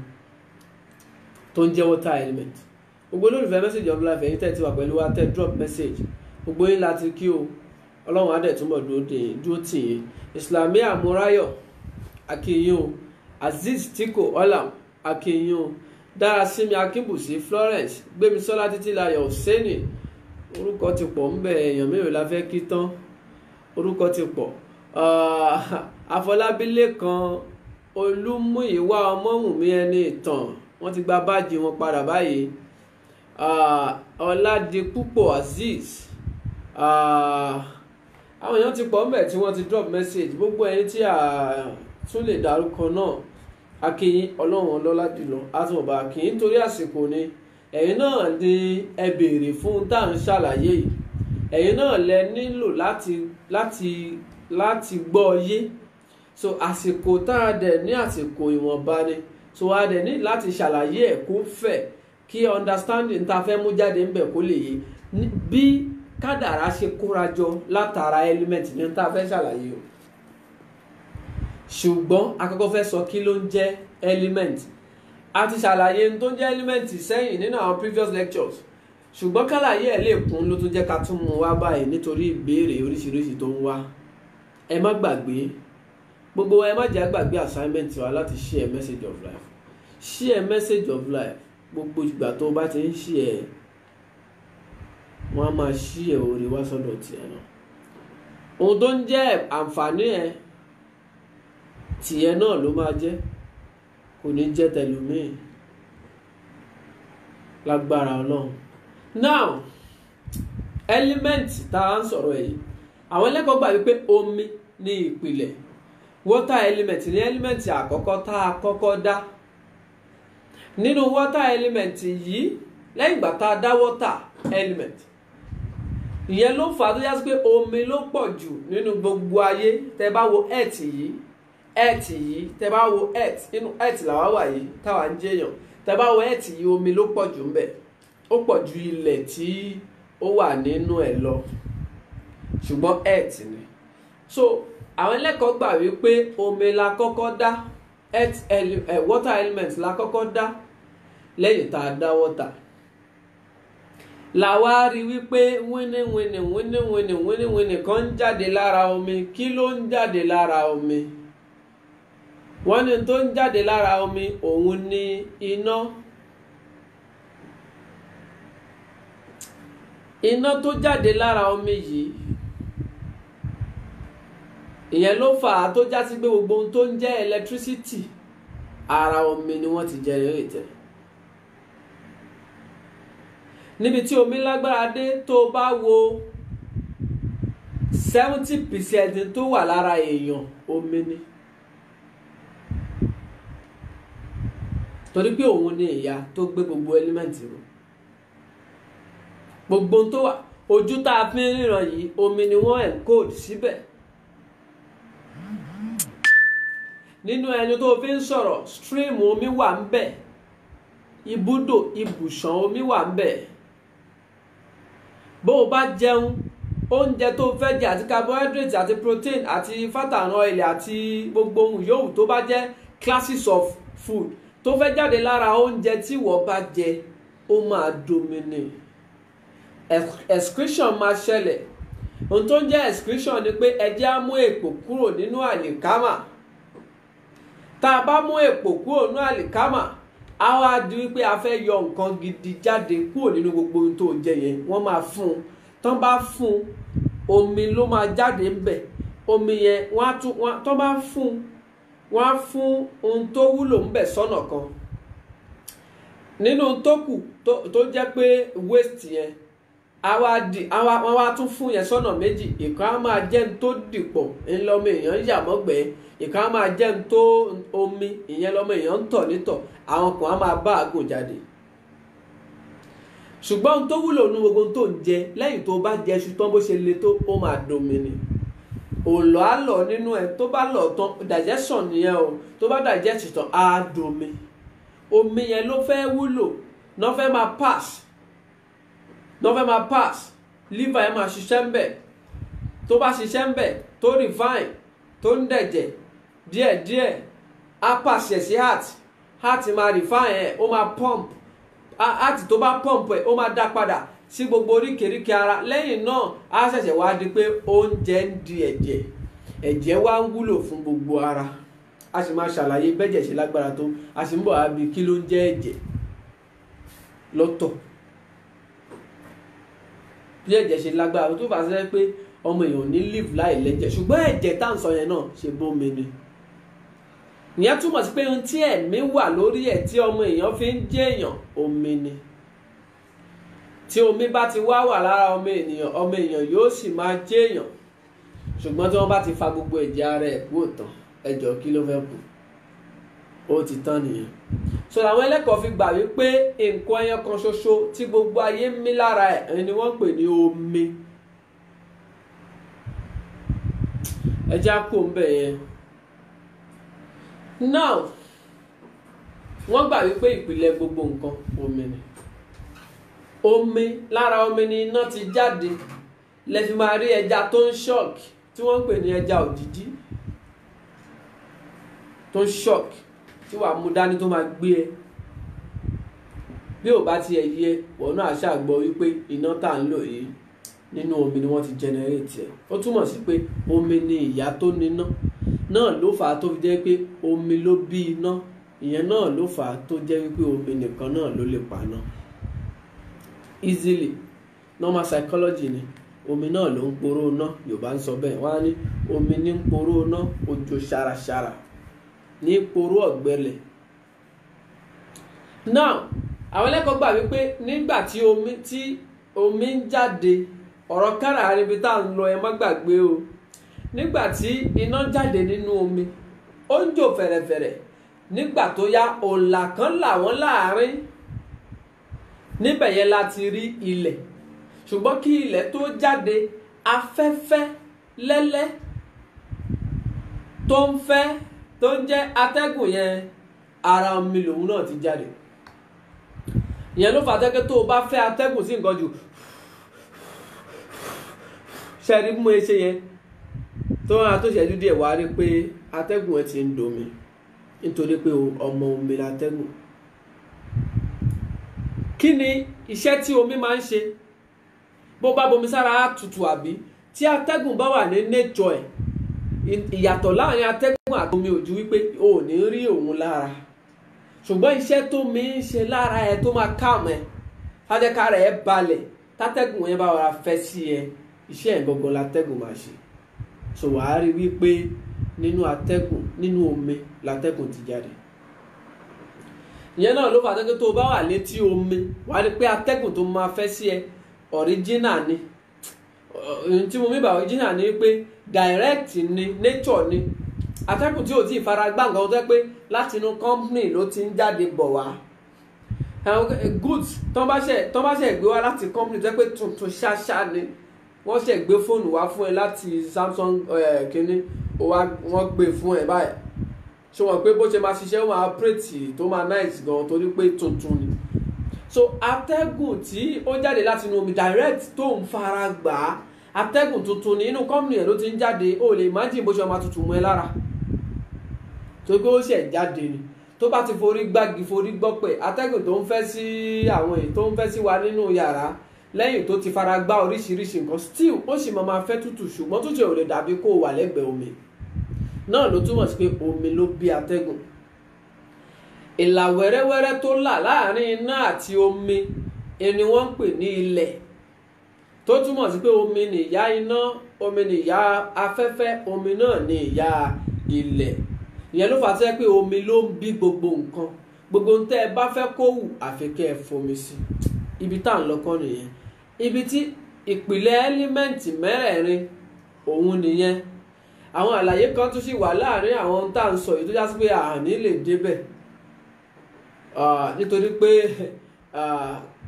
tó ń jẹ́ water element. Gbogbo olólùfẹ́ message of life ẹ̀yin tẹ́ ti wà pẹ̀lú wa tẹ́ drop message gbogbo yín láti kí o, ọlọ́run á dẹ̀ túnbọ̀ dúró tì yín. Islamia Murayo akínyìn o, Aziz Tiko Olam akínyìn o, Dárasími Akínbùsí Florence Gbémisọ́lá Títílayọ̀ Hussaini, orúkọ ti pọ̀ ń bẹ, èèyàn mélòó la fẹ́ kí tán, orúkọ ti pọ̀. Afọlábí Lékan Olúmúyìwá Ọmọ́wùnmí ẹni ìtàn, wọ́n ti gba báàjì wọn padà báyìí. Ọládipúpọ̀ Azeez, àwọn èèyàn ti pọ̀ ń bẹ tí wọ́n ti drop message. Gbogbo ẹni tí a tún lè dárúkọ náà akínyìn, ọlọ́run ọlọ́lá jùlọ àtúnbà akínyìn torí àsìkò ni. Ẹ̀yin náà ni ẹ béèrè fún tá à ń ṣàlàyé yìí, ẹ̀yin náà lẹ nílò láti gbọ́ yé. So àsìkò tá a dẹ̀ ní àsìkò ìwọ̀nba ni, so a dẹ̀ ní láti ṣàlàyé ẹ̀ kó fẹ̀ kí understanding ta fẹ́ mú jáde ńbẹ̀ kó lè yé bí kádàrá ṣe kórajọ látara element ní ta fẹ́ ṣàlàyé o. Ṣùgbọ́n àkọ́kọ́ fẹ́ sọ kí ló ń jẹ́ element. A ti ṣàlàyé tó ń jẹ́ element sẹ́yìn nínú àwọn previous lectures, ṣùgbọ́n kálàyé ẹ̀ lè kún ló tún jẹ́ ká tún mú wá báyìí nítorí ìbéèrè oríṣiríṣi tó ń wá. Ẹ má gbàgbé, gbogbo ẹ má jẹ́ àgbàgbé assignment wa láti share message of life. Share message of life gbogbo ìgbà tó bá ti ń share, wọ́n á máa share orí wá sọ́dọ̀ tiẹ̀ náà. Ohun tó ń jẹ́ àǹfààní ẹ̀ tiẹ̀ náà ló máa jẹ́, kò ní jẹ́ tẹlòmíì lágbára Ọlọ́run. Now element tá a ń sọ̀rọ̀ yìí, àwọn ẹlẹ́kọ̀ọ́ gbà wípé omi ní ìpìlẹ̀, water element ní element àkọ́kọ́ tá a kọ́kọ́ dá. Nínú water element yìí, lẹ́yìn ìgbà tá a dá water element, ìyẹn ló fà á tó yá sí pé omi ló pọ̀ jù nínú gbogbo ayé. Tẹ́ bá wo earth yìí tẹ́ bá wo earth, inú earth làwa wà yìí táwa ń jẹyàn. Tẹ́ bá wo earth yìí, omi ló pọ̀ jù ńbẹ̀, ó pọ̀ ju ilẹ̀ tí ó wà nínú ẹ̀ lọ, ṣùgbọ́n earth ni. So àwọn ẹlẹ́kọ̀ọ́ gbà wípé omi la kọ́kọ́ dá, water element la kọ́kọ́ dá. Lẹ́yìn tá a dá water, làwa rí wípé wíníwíní kan ń jáde lára omi. Kí ló ń jáde lára omi? Wọ́n ní tó ń jáde lára omi òun ni iná. Iná tó jáde lára omi yìí, ìyẹn ló fà á tó já sí pé gbogbo ohun tó ń jẹ́ electricity ara omi ni wọ́n ti generate. Níbi tí omi lágbára dé, tó bá wo 70% tó wà lára èèyàn omi ni, torí pé òun ni ìyá tó gbé gbogbo element rò. Gbogbo tó wà ojú tá a fi ń ríran yìí, omi ni wọ́n encode síbẹ̀. Nínú ẹni tó fi ń sọ̀rọ̀, stream omi wà ń bẹ̀, ibùdó ibùsàn omi wà ń bẹ̀. Bó o bá jẹun, oúnjẹ tó fẹ́ jẹ àti carbohydrate àti protein àti fat and oil àti gbogbo ohun yòówù tó bá jẹ́ classes of food tó fẹ́ jáde lára oúnjẹ tí wọ́n bá jẹ, ó máa dominate. Excretion máa ṣẹlẹ̀. Ohun tó ń jẹ́ excretion ni pé ẹ̀jẹ̀ á mú èpò kúrò nínú àlìkámà. Tá a bá mú èpò kúrò nínú àlìkámà, á wá di wípé a fẹ́ yọ nǹkan gidi jáde kúrò nínú gbogbo ohun tó jẹ yẹn. Wọ́n máa fún un. Tán bá fún un, omi ló máa jáde ńbẹ̀. Omi yẹn tán bá fún un, wọ́n á fún ohun tó wúlò ńbẹ̀ sọ́nà kan. Nínú tó kù tó jẹ́ pé waste yẹn, wọ́n wá tún fún yẹn sọ́nà méjì. Ìkan á máa jẹ́ ń tó dìpọ̀ ńlọmọ èèyàn yà mọ́gbẹ́, ìkan á máa jẹ́ ń tó omi ìyẹn lọmọ èèyàn ń tọ̀ nítọ̀, àwọn kan á máa bá àgùn jáde. Ṣùgbọ́n ohun tó wúlò nínú gbogbo tó ń jẹ lẹ́yìn tó bá jẹ iṣu tán bó ṣe le tó ó máa domi ni. Òòlọ́ á lọ nínú ẹ̀, tó bá lọ tán digestion nìyẹn o, tó bá digest tán á domi. Omi yẹn ló fẹ́ wúlò náà fẹ́ máa pass liver yẹn máa ṣiṣẹ́ ń bẹ̀, tó bá ṣiṣẹ́ ń bẹ̀ tó refine tó ń dẹ̀jẹ̀ díẹ̀díẹ̀ á pass ẹ̀ sí heart máa refine ẹ̀, ó máa pump heart tó bá pump ẹ̀ ó máa dá padà sí gbogbo oríkèéríkèé ara. Lẹ́yìn náà á ṣẹ̀ṣẹ̀ wá di pé oúnjẹ ń di ẹ̀jẹ̀ wá ń wúlò fún gbogbo ara. A sì máa ṣàlàyé bẹ́jẹ̀ ṣe lágbára tó, a sì ń bọ̀ àbí kí ló ń jẹ́ ẹ̀jẹ̀ lọ́tọ̀, bí ẹ̀jẹ̀ ṣe lágbára tó bá ṣe pé ọmọ èèyàn ní live láì lẹ́jẹ̀, ṣùgbọ́n ẹ̀jẹ̀ tá à ń sọ yẹn náà ṣe bómi ni. Ìyẹn túmọ̀ sí pé ohun tí ẹ̀mí wà lórí ẹ̀ tí ọmọ èèyàn fi ń jẹ́ èèyàn, omi ni. Tí omi bá ti wà lára ọmọ èèyàn yóò sì máa jẹ́ èèyàn. Ṣùgbọ́n tí wọ́n bá ti fa gbogbo ẹ̀jẹ̀ ara ẹ̀ kúrò tán, ẹjọ́ kí ló fẹ́ kù? Ó ti tán nìyẹn. So àwọn ẹlẹ́kọ̀ọ́ fi gbà wípé nǹkan ẹyọ kan ṣoṣo tí gbogbo ayé ń mí lára ẹ̀ ni wọ́n pè ní omi. Ẹja kò ń bẹ̀ yẹn. Now wọ́n gbà wípé ìpìlẹ̀ gbogbo nǹkan omi ni. Omi, lára omi ni iná ti jáde. Lẹ fi máa rí ẹja tó ń shock tí wọ́n ń pè ní ẹja òjìjí, tó ń shock tí wàá mú dání tó máa gbé ẹ. Bí ò bá tiẹ̀ yẹ wọ́n náà ṣàgbọ́ wípé iná tá à ń lò yìí nínú omi ni wọ́n ti generate ẹ̀. Ó túmọ̀ sí pé omi ni ìyá tó níná. Náà ló fà á tó fi jẹ́ pé omi ló bí iná. Ìyẹn náà ló fà á tó jẹ́ wípé omi nìkan náà ló lè paná easily. Normal psychology ni. Omi náà ló ń poró iná, Yorùbá ń sọ bẹ́ẹ̀. Wọ́n á ní omi ní ń poró iná, òjò ṣàràṣàrà ní poró ọ̀gbẹlẹ̀. Now àwọn ẹlẹ́kọ̀ọ́ gbà wípé nígbà tí omi ń jáde, ọ̀rọ̀ kára níbi tá à ń lọ ẹ má gbàgbé o. Nígbà tí iná jáde nínú omi, ó ń jò fẹ̀rẹ̀fẹ̀rẹ̀. Nígbà tó yá òòlà kan là wọ́n láàrin. Níbẹ̀ yẹn la ti rí ilẹ̀. Ṣùgbọ́n kí ilẹ̀ tó jáde, afẹ́fẹ́ lẹ́lẹ́ tó ń fẹ́ tó ń jẹ́ atẹ́gùn yẹn, ara omi lòun náà ti jáde. Ìyẹn ló fà tẹ́kẹ́ tó o bá fẹ́ atẹ́gùn sí nǹkan jù, ṣẹ́rí mú ẹṣẹ́ yẹn tó rán àtúnṣẹ́jú díẹ̀ wá rí pé atẹ́gùn ẹ ti ń domi nítorí pé ọmọ omi látẹ́gùn. Kí ni iṣẹ́ tí omi máa ń ṣe? Bó bá bomi sára á tutù àbí? Tí atẹ́gùn bá wà ní nature ẹ̀, ìyàtọ̀ láàrin atẹ́gùn àti omi ò ju wípé o ò ní rí òun lára. Ṣùgbọ́n iṣẹ́ tó mi ń ṣe lára ẹ tó máa calm ẹ, tájẹ́ká rẹ̀ ẹ balẹ̀, tátẹ́gùn yẹn bá wà fẹ́ sí ẹ, iṣẹ́ ẹ̀ gangan látẹ́gùn máa ṣe. So wàá rí wípé nínú omi látẹ́gùn ti jáde. Ìyẹn náà ló fà tẹ́kẹ́ tó o bá wà létí omi, wàá rí pé atẹ́gùn tó máa fẹ́ sí ẹ original ni. Tí mo mí bá original ni pé direct ni, nature ni. Atẹ́gùn tí ò tí ì fara gbá nǹkan tó jẹ́ pé láti inú company ló ti ń jáde bọ̀ wá. Goods tó bá ṣe gbé wá láti company tó jẹ́ pé tuntun ṣáṣá ni. Wọ́n ṣe gbé fóònù wá fún ẹ láti Samsung kínní, wọ́n gbé fún ẹ báyìí. Ṣé wọ́n pé bó ṣe máa ṣiṣẹ́ wọ́n operate tó máa nice gan torí pé tuntun ni. So atẹ́gùn tí ó jáde láti inú omi direct tó ń fara gbà á, atẹ́gùn tuntun ní inú company ẹ̀ ló ti ń jáde. O lè imagine bó ṣe máa tutù mọ́ ẹ lára tó pé ó ṣẹ̀ jáde ni. Tó bá ti forí gbági forí gbọ́pẹ̀, atẹ́gùn tó ń fẹ́ sí àwọn èyí tó ń fẹ́ sí wa nínú yàrá lẹ́yìn tó ti fara gbá oríṣiríṣi nǹkan, still ó sì máa fẹ́ tútù, ṣùgbọ́n tútù ò lè dàbí kó wà lẹ́gbẹ̀ẹ́ omi. Náà ló túmọ̀ sí pé omi ló bí atẹ́gùn. Ìlà wẹ́rẹ́wẹ́rẹ́ tó là láàrin iná àti omi ni wọ́n ń pè ní ilẹ̀, tó túmọ̀ sí pé omi ni ìyá iná, omi ni ìyá afẹ́fẹ́, omi náà ni ìyá ilẹ̀. Ìyẹn ló fà á pé omi ló ń bí gbogbo nǹkan. Gbogbo ń tẹ́ ẹ bá fẹ́ kó wù àfi kẹ́ ẹ fomi sí. Ibi tá à ń lọ kọ́ nìyẹn. ibi tí ìpìlẹ̀ ẹ́límẹ́ǹtì mẹ́rẹ̀ẹ̀rin òun nìyẹn. Àwọn àlàyé kan tún sì wà láàrin àwọn tá à ń sọ yìí tó já sí pé àní lè débẹ̀ nítorí pé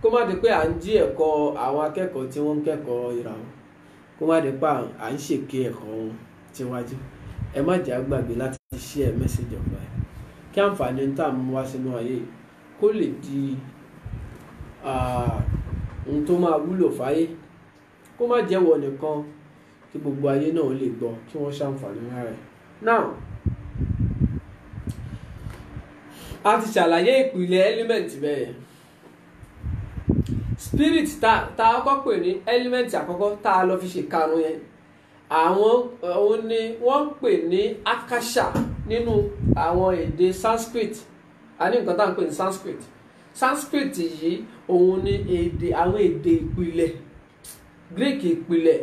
kó má di pé à ń jí ẹ̀kọ́ àwọn akẹ́kọ̀ọ́ tí wọ́n ń kẹ́kọ̀ọ́ ìràwọ̀, kó má di pé à ń ṣèké ẹ̀kọ́ wọn tíwájú. Ẹ má jẹ́ á gbàgbé láti share message ọ̀gbà ẹ̀ kí àǹfààní tá à ń mú wá sínú ayé kó lè di ohun tó máa wúlò fáyé, kó má jẹ́ wọ nìkan, kí gbogbo ayé náà lè gbọ́ kí wọ́n ṣàǹfààní lára ẹ̀. Now, a ti ṣàlàyé ìpìlẹ̀ element bẹ́ẹ̀. Spirit tá a kọ́kọ́ pè ní element àkọ́kọ́ tá a lọ fi ṣe karùn-ún yẹn, àwọn òun ni wọ́n ń pè ní Akasha nínú àwọn èdè Sanskrit. A ní nǹkan tá à ń pè ní Sanskrit. Sanskrit yìí òun ni àwọn èdè ìpìlẹ̀, Greek ìpìlẹ̀,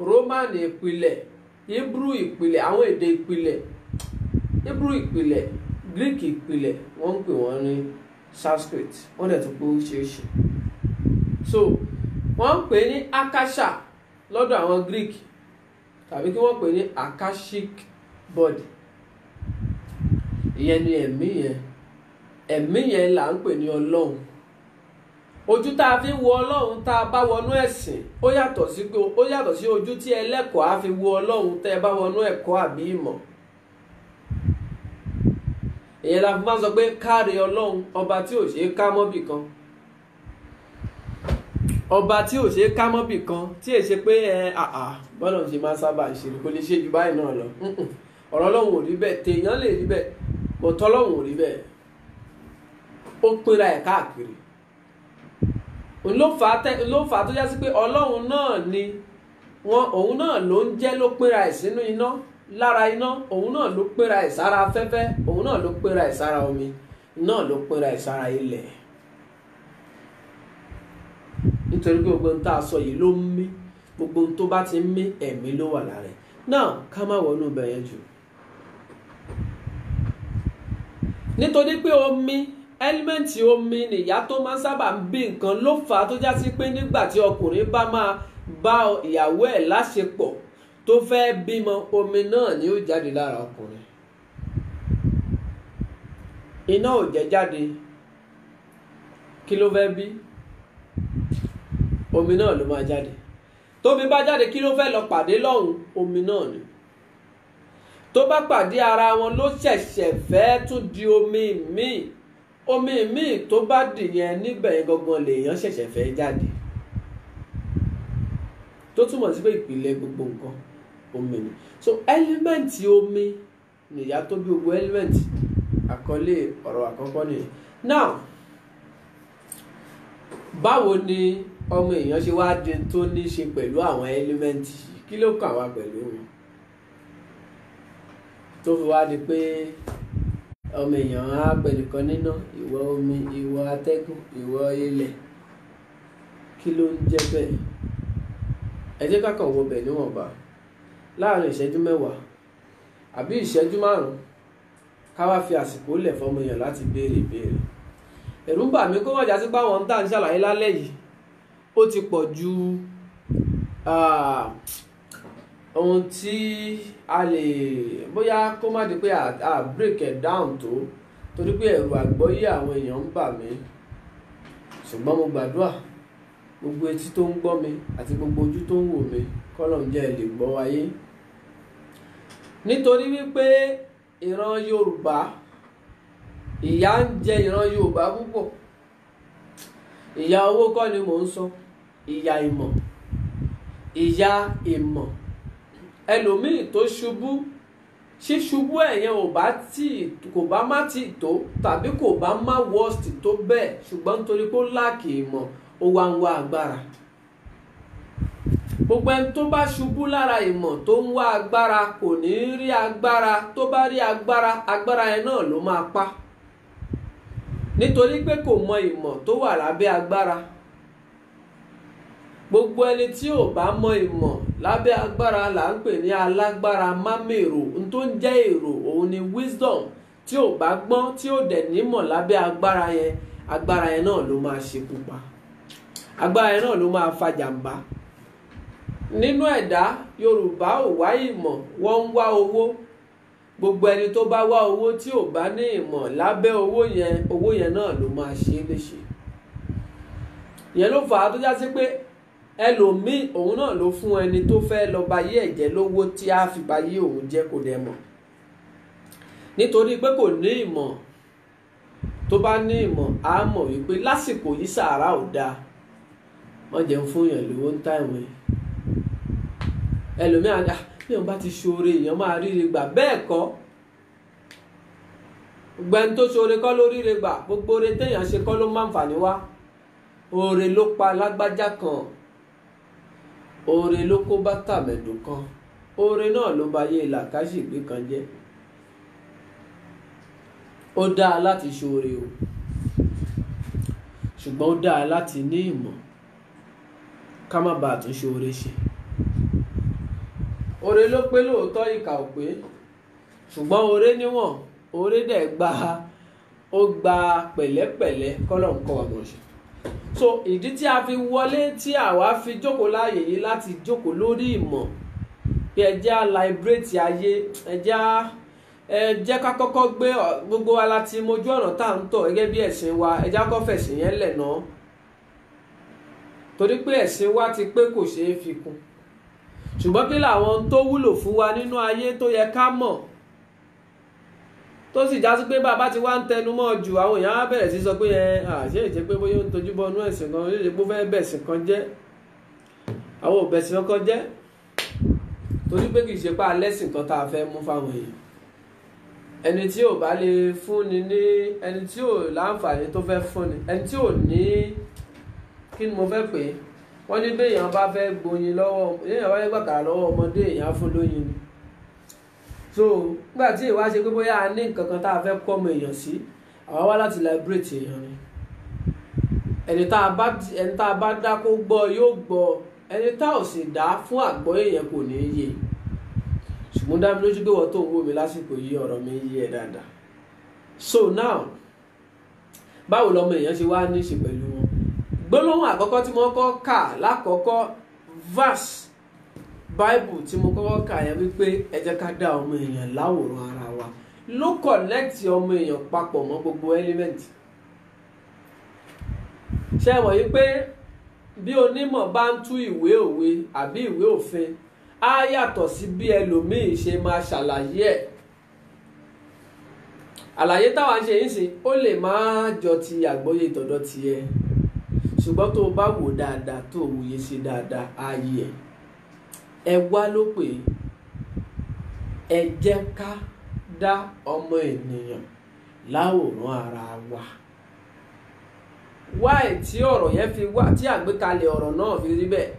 Roman ìpìlẹ̀, Hebrew ìpìlẹ̀, àwọn èdè ìpìlẹ̀, Hebrew ìpìlẹ̀, Greek ìpìlẹ̀, wọ́n ń pè wọ́n ní Sanskrit. Wọ́n dẹ̀ tún pé oríṣiríṣi. So wọ́n ń pè ní Akasha lọ́dọ̀ àwọn Greek, tàbí kí wọ́n pè ní Akashic body. Ìyẹn ni ẹ̀mí yẹn. Ẹ̀mí yẹn là ń pè ní Ọlọ́run. Ojú tá a fi ń wo Ọlọ́run tá a bá wọnú ẹ̀sìn ó yàtọ̀ sí ojú tí ẹlẹ́kọ̀ọ́ á fi wo Ọlọ́run tẹ́ ẹ bá wọnú ẹ̀kọ́ àbí ìmọ̀. Ìyẹn la fi máa sọ pé káre Ọlọ́run, ọba tí ò ṣeé ká mọ́bì kan. Ọba tí ò ṣeé ká mọ́bì kan, tí è ṣe pé bọ́lá ń ṣe máa sábà ń ṣe kò lè ṣe jù báyìí náà lọ. Ọ̀rọ̀ Ọlọ́run ò rí bẹ́ẹ̀, tèèyàn lè rí bẹ́ẹ̀, bọ̀tọ̀ Ọlọ́run ò rí bẹ́ẹ̀. Ó pínra ẹ̀ káàkiri. Ló fà á tó já sí pé Ọlọ́run náà ni òun náà ló ń jẹ́ ló pínra ẹ̀ sínú iná, lára iná, òun náà ló pínra ẹ̀ sára afẹ́fẹ́, òun náà ló pínra ẹ̀ sára omi, náà ló pínra ẹ̀ sára ilẹ̀. Nítorí pé gbogbo ohun tá a sọ yìí ló ń mí, gbogbo ohun tó bá ti ń mí ẹ̀mí ló wà lára ẹ̀. Náà ká má wọnú ibẹ̀ yẹn jù. Nítorí pé omi, ẹ́límẹ́ǹtì omi nìyá tó máa ń sábà ń bí nǹkan, ló fà á tó já sí pé nígbà tí ọkùnrin bá máa bá ìyàwó ẹ̀ láṣepọ̀ tó fẹ́ bímọ, omi náà ni ó jáde lára ọkùnrin. Iná ò jẹ́ jáde, kí ló fẹ́ bí? Omi náà ló máa jáde. Tómi bá jáde, kí ló fẹ́ lọ pàdé lọ́hùn? Omi náà ni. Tó bá pàdé ara wọn ló ṣẹ̀ṣẹ̀ fẹ́ tún di omi míì. Omi míì tó bá dì yẹn níbẹ̀ gangan lèèyàn ṣẹ̀ṣẹ̀ fẹ́ jáde. Tó túmọ̀ sí pé ìpìlẹ̀ gbogbo nǹkan omi ni. So ẹ́límẹ́ǹtì omi nìyá tó bí gbogbo ẹ́límẹ́ǹtì. Àkọlé ọ̀rọ̀ àkọ́kọ́ nìyẹn. Now, báwo ni ọmọ èèyàn ṣe wá di tó ní ṣe pẹ̀lú àwọn ẹ́límẹ́ǹtì? Kí ló kàn wá pẹ̀lú wọn? Tó fi wá di pé ọmọ èèyàn á pẹ̀lú kan níná, ìwọ omi, ìwọ atẹ́gùn, ìwọ ilẹ̀. Kí ló ń jẹ́ bẹ́ẹ̀? Ẹ jẹ́ ká kàn wo bẹ̀ níwọ̀nba láàrin ìṣẹ́jú 10 àbí ìṣẹ́jú 5, ká wá fi àsìkò lẹ̀ fọmọ èèyàn láti béèrè ìbéèrè. Ẹ̀rù ń bà mí kó wọ́n já sí pé àwọn tá à ń ṣàlàyé lálẹ́ yìí ó ti pọ̀ ju ohun tí a lè bóyá kó má di pé a break it down tó, torí pé ẹ̀rù àgbọ́yé àwọn èèyàn ń bà mí. Ṣùgbọ́n mo gbàdúrà gbogbo etí tó ń gbọ́ mi àti gbogbo ojú tó ń wò mí k'Ọlọ́run jẹ́ ẹ lè gbọ́ wáyé. Nítorí wípé ìran Yorùbá, ìyà ń jẹ ìran Yorùbá púpọ̀. Ìyà owó kọ́ ni mò ń sọ, ìyà ìmọ̀, ìyà ìmọ̀. Ẹlòmíì tó ṣubú, ṣíṣubú ẹ̀yẹn kò bá má ti tó, tàbí kò bá má worst tó bẹ́ẹ̀, ṣùgbọ́n nítorí pé ó láàkì ìmọ̀, ó wá ń wá agbára. Gbogbo ẹni tó bá ṣubú lára ìmọ̀ tó ń wá agbára kò ní rí agbára. Tó bá rí agbára, agbára yẹn náà ló máa pa. Nítorí pé kò mọ ìmọ̀ tó wà lábẹ́ agbára. Gbogbo ẹni tí ò bá mọ ìmọ̀ lábẹ́ agbára là ń pè ní alágbára mámèrò. N tó ń jẹ́ èrò òun ni wisdom. Tí ò bá gbọ́n, tí ò dẹ̀ nímọ̀ lábẹ́ agbára yẹn náà ló máa ṣekú pa. agbára yẹn náà ló máa fa jàǹbá. Nínú ẹ̀dá Yorùbá ò wá ìmọ̀, wọ́n ń wá owó. Gbogbo ẹni tó bá wá owó tí ò bá ní ìmọ̀ lábẹ́ owó yẹn náà ló máa ṣe é léṣe. Ìyẹn ló fà á tó já sí pé ẹlòmíì òun náà ló fún ẹni tó fẹ́ lọ bayé ẹ̀jẹ̀ lówó tí a fi bayé òun jẹ́ kó dẹ̀ mọ̀. Nítorí pé kò ní ìmọ̀. Tó bá ní ìmọ̀ á mọ̀ wípé lásìkò yìí sàárà ò dáa, wọ́n jẹun fún èèyàn lówó ń tá ìwọ̀n. Ẹlòmíì àdá bí wọ́n bá ti ṣoore èèyàn máa ríre gbà. Bẹ́ẹ̀ kọ́, gbẹ̀ǹ tó ṣoore kọ́ ló ríre gbà. Gbogbo oore téèyàn ṣe kọ́ ló máa ń fàní wá. Oore ló pa lágbájá kan, oore ló kó bá tàmẹ̀dù kan, oore náà ló ba yé làkàṣègbè kan jẹ́. Ó dáa láti ṣoore o, ṣùgbọ́n ó dáa láti ní ìmọ̀ ká má bàa tún ṣoore ṣe. Oore ló pé lóòótọ́, ìkà ò pé, ṣùgbọ́n oore níwọ̀n, oore dẹ̀ ó gba pẹ̀lẹ́pẹ̀lẹ́ kọ́lọ̀ ń kọ́ wa mọ̀ ṣe. So ìdí tí a fi wọlé, tí àwa fi jókòó láàyè yìí láti jókòó lórí ìmọ̀, bí ẹ jẹ́ á liberate ayé, ẹ jẹ́ ká kọ́kọ́ gbé gbogbo wa láti mojú ọ̀nà tá à ń tọ̀ gẹ́gẹ́ bí ẹ̀sìn wa, ẹ jẹ́ á kọ́ fẹ̀sìn yẹn lẹ̀ náà. Torí pé ẹ̀sìn wa ti pé kò ṣeé fi kún. Ṣùgbọ́n kí làwọn tó wúlò fún wa nínú ayé tó yẹ ká mọ̀, tó sì já sí pé bàbá ti wá ń tẹnu mọ́ jù, àwọn èèyàn á bẹ̀rẹ̀ sí sọ pé ṣé ìjẹ́ pé bóyá ó ń tojú bọ́ inú ẹ̀sìn kan, ó lè pé ó fẹ́ bẹ̀sìn kan jẹ́. Àwọn ò bẹ̀sìn kan jẹ́, torí pé kì í ṣe pé alẹ́sìn kan tá a fẹ́ mú fáwọn èèyàn. Ẹni tí ò bá lè fúnni ní, ẹni tí ò láǹfààní tó fẹ́ fúnni, ẹni tí ò ní, kí ni mo fẹ́ pè é, wọ́n ní bí èèyàn bá fẹ́ gboyin lọ́wọ́, èèyàn bá fẹ́ gbàkàrà lọ́wọ́ ọmọdé, èèyàn á fún lóyin ni. So nígbà tí ìwà ṣe pé bóyá a ní nǹkan kan tá a fẹ́ kọ́ ọmọ èèyàn sí, àwa wá láti liberate èèyàn ni. Ẹni tá a bá dá kó gbọ́ yóò gbọ́, ẹni tá ò sì dá fún àgbọ́ èèyàn kò ní yé. Ṣùgbọ́n dá mi lójú pé wọ́n tó ń wò mí lásìkò yìí ọ̀rọ̀ mi yé ẹ dáadáa. So now, báwo lọmọ èèyàn ṣe wá ní í ṣe pẹ̀lú wọn? Gbólóhùn àkọ́kọ́ tí mo kọ́ kà lákọ̀ọ́kọ́, verse Bible tí mo kọ́kọ́ kà yẹn wípé ẹ jẹ́ ká dá ọmọ èèyàn láwòrán ara wa, ló connect ọmọ èèyàn papọ̀ mọ́ gbogbo element. Ṣé ẹ mọ̀ yí pé bí onímọ̀ bá ń tú ìwé òwe àbí ìwé òfin, á yàtọ̀ sí bí ẹlòmíì ṣe máa ṣàlàyé ẹ̀. Àlàyé táwa ń ṣe yìí sí, ó lè máa jọ ti àgbọ́yé tọ̀dọ̀ tiẹ̀, ṣùgbọ́n tó o bá wò dáadáa, tó o wòye sí dáadáa, ayé ẹ wá ló pé ẹ jẹ́ ká dá ọmọ ènìyàn láwòrán ara wa. Wáì tí ọ̀rọ̀ yẹn fi wá, tí àgbékalẹ̀ ọ̀rọ̀ náà fi rí bẹ́ẹ̀,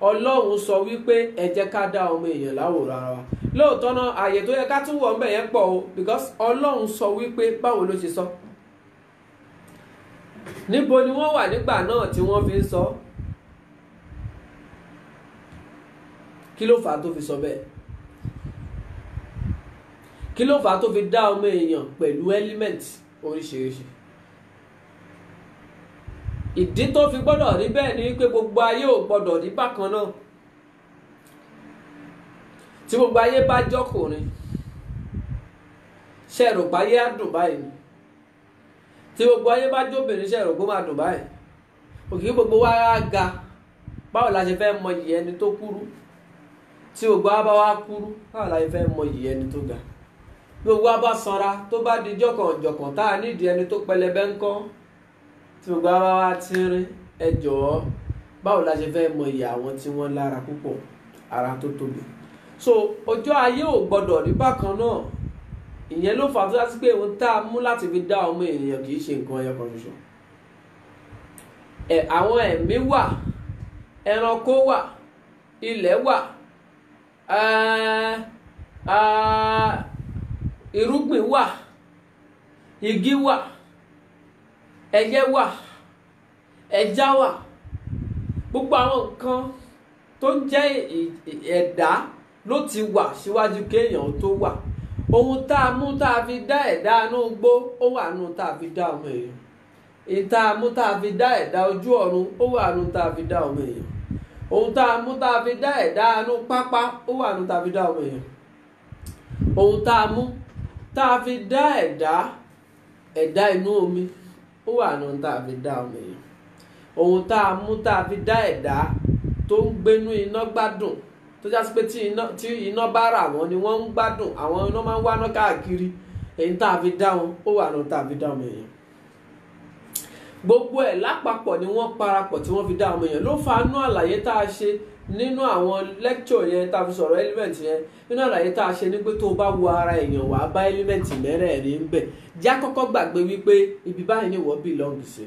Ọlọ́run sọ wípé ẹ jẹ́ ká dá ọmọ èèyàn láwòrán ara wa. Lóòótọ́ náà àyè tó yẹ ká tún wọ̀ ńbẹ̀ yẹn pọ̀ o, because Ọlọ́run sọ wípé báwo ló ṣe sọ. Níbo ni wọ́n wà nígbà náà tí wọ́n fi ń sọ? Kí ló fà á tó fi sọ bẹ́ẹ̀? Kí ló fà á tó fi dá ọmọ èèyàn pẹ̀lú element oríṣiríṣi? Ìdí tó fi gbọ́dọ̀ rí bẹ́ẹ̀ ni pé gbogbo ayé ò gbọ́dọ̀ rí bákan náà. Tí gbogbo ayé bá jọkùnrin, ṣé ẹ rò pé ayé á dùn báyìí ni? Tí gbogbo ayé bá jóbìnrin, ṣé ẹ rò pé ó máa dùn báyìí? Òkè gbogbo wa á ga, báwo la ṣe fẹ́ mọ iyì ẹni tó kúrú? Tí gbogbo wa bá wá kúrú, báwo la ṣe fẹ́ mọ iyì ẹni tó ga? Gbogbo wa bá sanra, tó bá di jọ̀kànjọ̀kàn tá a nídìí ẹni tó pẹlẹbẹ ńkọ́? Tí gbogbo wa bá wá tínrín, ẹ jọ̀ọ́, báwo la ṣe fẹ́ mọ iyì àwọn tí wọ́n lára púpọ̀, ara tó tóbi? So ọjọ́ ayé ò gbọ́dọ̀ rí bákan náà. Ìyẹn ló fà á tó dá sí pé ohun tá a mú láti fi dá ọmọ ènìyàn kì í ṣe nǹkan ẹyọ kan ṣoṣo. Àwọn ẹ̀mí wà, ẹranko wà, ilẹ̀ wà, irúgbìn wà, igi wà, ẹyẹ wà, ẹja wà. Gbogbo àwọn nǹkan tó ń jẹ́ ẹ̀dá ló ti wà síwájú kéèyàn tó wà. Ohun tá a mú tá a fi dá ẹ̀dá inú igbó, ó wà nù tá a fi dá ọmọ èèyàn. ìta mú tá a fi dá ẹ̀dá ojú ọ̀run ó wà nù tá a fi dá ọmọ èèyàn. Ohun tá a mú tá a fi dá ẹ̀dá inú pápá ó wà nù tá a fi dá ọmọ èèyàn. Ohun tá a mú tá a fi dá ẹ̀dá inú omi ó wà nù tá a fi dá ọmọ èèyàn. Ohun tá a mú tá a fi dá ẹ̀dá tó ń gbénú iná gbádùn, tó jásí pé tí iná bá rà wọ́n ni wọ́n ń gbádùn, àwọn iná máa ń wáná káàkiri, èyí tá a fi dá wọn ó wà nù tá a fi dá ọmọ èèyàn. Gbogbo ẹ̀ lápapọ̀ ni wọ́n parapọ̀ tí wọ́n fi dá ọmọ èèyàn. Ló fa inú àlàyé tá a ṣe nínú àwọn lecture yẹn tá a fi sọ̀rọ̀ element yẹn, nínú àlàyé tá a ṣe ní pé tó o bá wo ara èèyàn wàá bá element mẹ́rẹ̀ẹ̀rin ń bẹ̀. Já kọ́kọ́ gbàgbé wípé ibi báyìí ni wọ́n belong sí.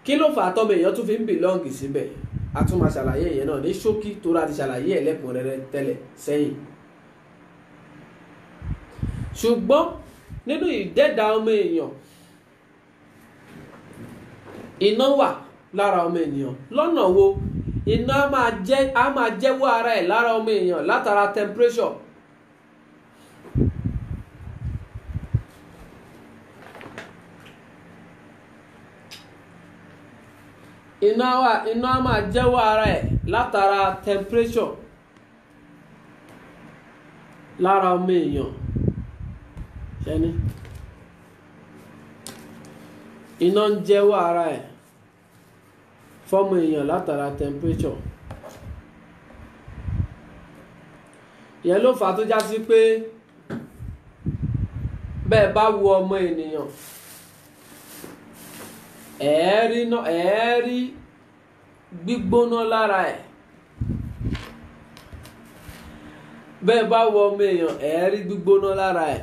Kí ló fà á tọ́mọ èèyàn tún fi ń belong síbẹ̀? A tún máa ṣàlàyé yẹn náà ní ṣókí tó ra ti ṣàlàyé ẹ̀ lẹ́kùnrẹ́rẹ́ tẹ́lẹ̀ sẹ́yìn. Ṣùgbọ́n nínú ìdẹ́dà ọmọ èèyàn, iná wà lára ọmọ ènìyàn. Lọ́nà wo? Iná á máa jẹ́wọ́ ara ẹ̀ lára ọmọ èèyàn látara temperature. Iná á máa jẹ́wọ́ ara ẹ̀ látara temperature lára ọmọ èèyàn. Ṣẹ́ni? Iná ń jẹ́wọ́ ara ẹ̀ fọ́mọ èèyàn látara temperature. Ìyẹn ló fà á tó já sí pé bẹ́ẹ̀ bá wo ọmọ ènìyàn, ẹ̀ẹ́rí gbígbóná lára ẹ̀. Bẹ́ẹ̀ bá wo ọmọ èèyàn, ẹ̀ẹ́rí gbígbóná lára ẹ̀.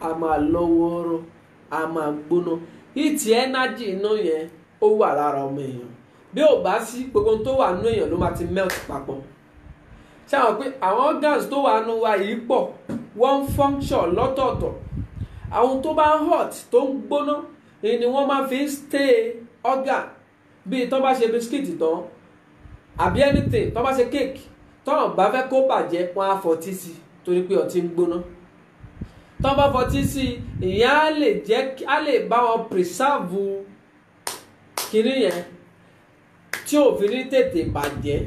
A máa lọ́wọ́rọ́, a máa gbóná. Ìtì energy iná yẹn ó wà lára ọmọ èèyàn. Bí ò bá sí, gbogbo tó wà nínú èèyàn ló máa ti melt papọ̀. Ṣé àwọn pé àwọn organs tó wà nínú wa yìí pọ̀, wọ́n ń function lọ́tọ̀ọ̀tọ̀. Àwọn tó bá hot tó ń gbóná ni wọ́n máa fi ń stay organ. Bí tó bá ṣe biscuit tán àbí anything, tó bá ṣe cake, tó bá fẹ́ kó bàjẹ́ wọ́n á fọtí sí torí pé ọtí ń gbóná. Tó bá fọtí sí, ìyẹn á lè bá wọn preserve kíní yẹn tí ò fi ní tètè bàjẹ́.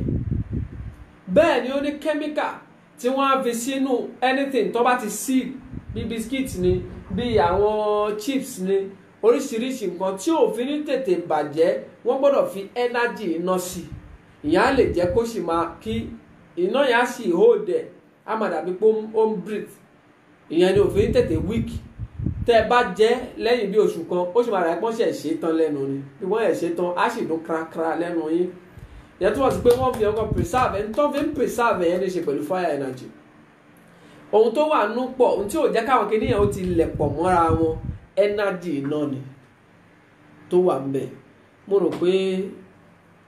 Bẹ́ẹ̀ ni ó ní chemical tí wọ́n á fi sínú anything tó bá ti seal, bí biscuit ni, bí àwọn chips ni, oríṣiríṣi nǹkan tí ò fi ní tètè bàjẹ́, wọ́n gbọ́dọ̀ fi energy iná sí. Ìyẹn á lè jẹ́ kó sì máa kí iná yẹn á sì hold ẹ̀, á máa dàbí pé ó ń breathe. Ìyẹn ni ò fi ní tètè weak. Tẹ́ ẹ bá jẹ́ lẹ́yìn bí oṣù kan, ó sì máa rà pọ́n ṣẹ̀ ṣe tán lẹ́nu ni. Bí wọ́n ẹ̀ ṣe tán, á sì dún krakra lẹ́nu yín. Ìyẹn túmọ̀ sí pé wọ́n fi ọkọ̀ preserve, ẹni tó fi ń preserve ẹ̀yẹn ní ṣe pẹ̀lú fire energy. Ohun tó wà nú pọ̀, ohun tí ò jẹ́ káwọn kìnìyàn ó ti lẹ̀ pọ̀ mọ́ra wọn, energy iná ni tó wà ń bẹ̀. Mo rò pé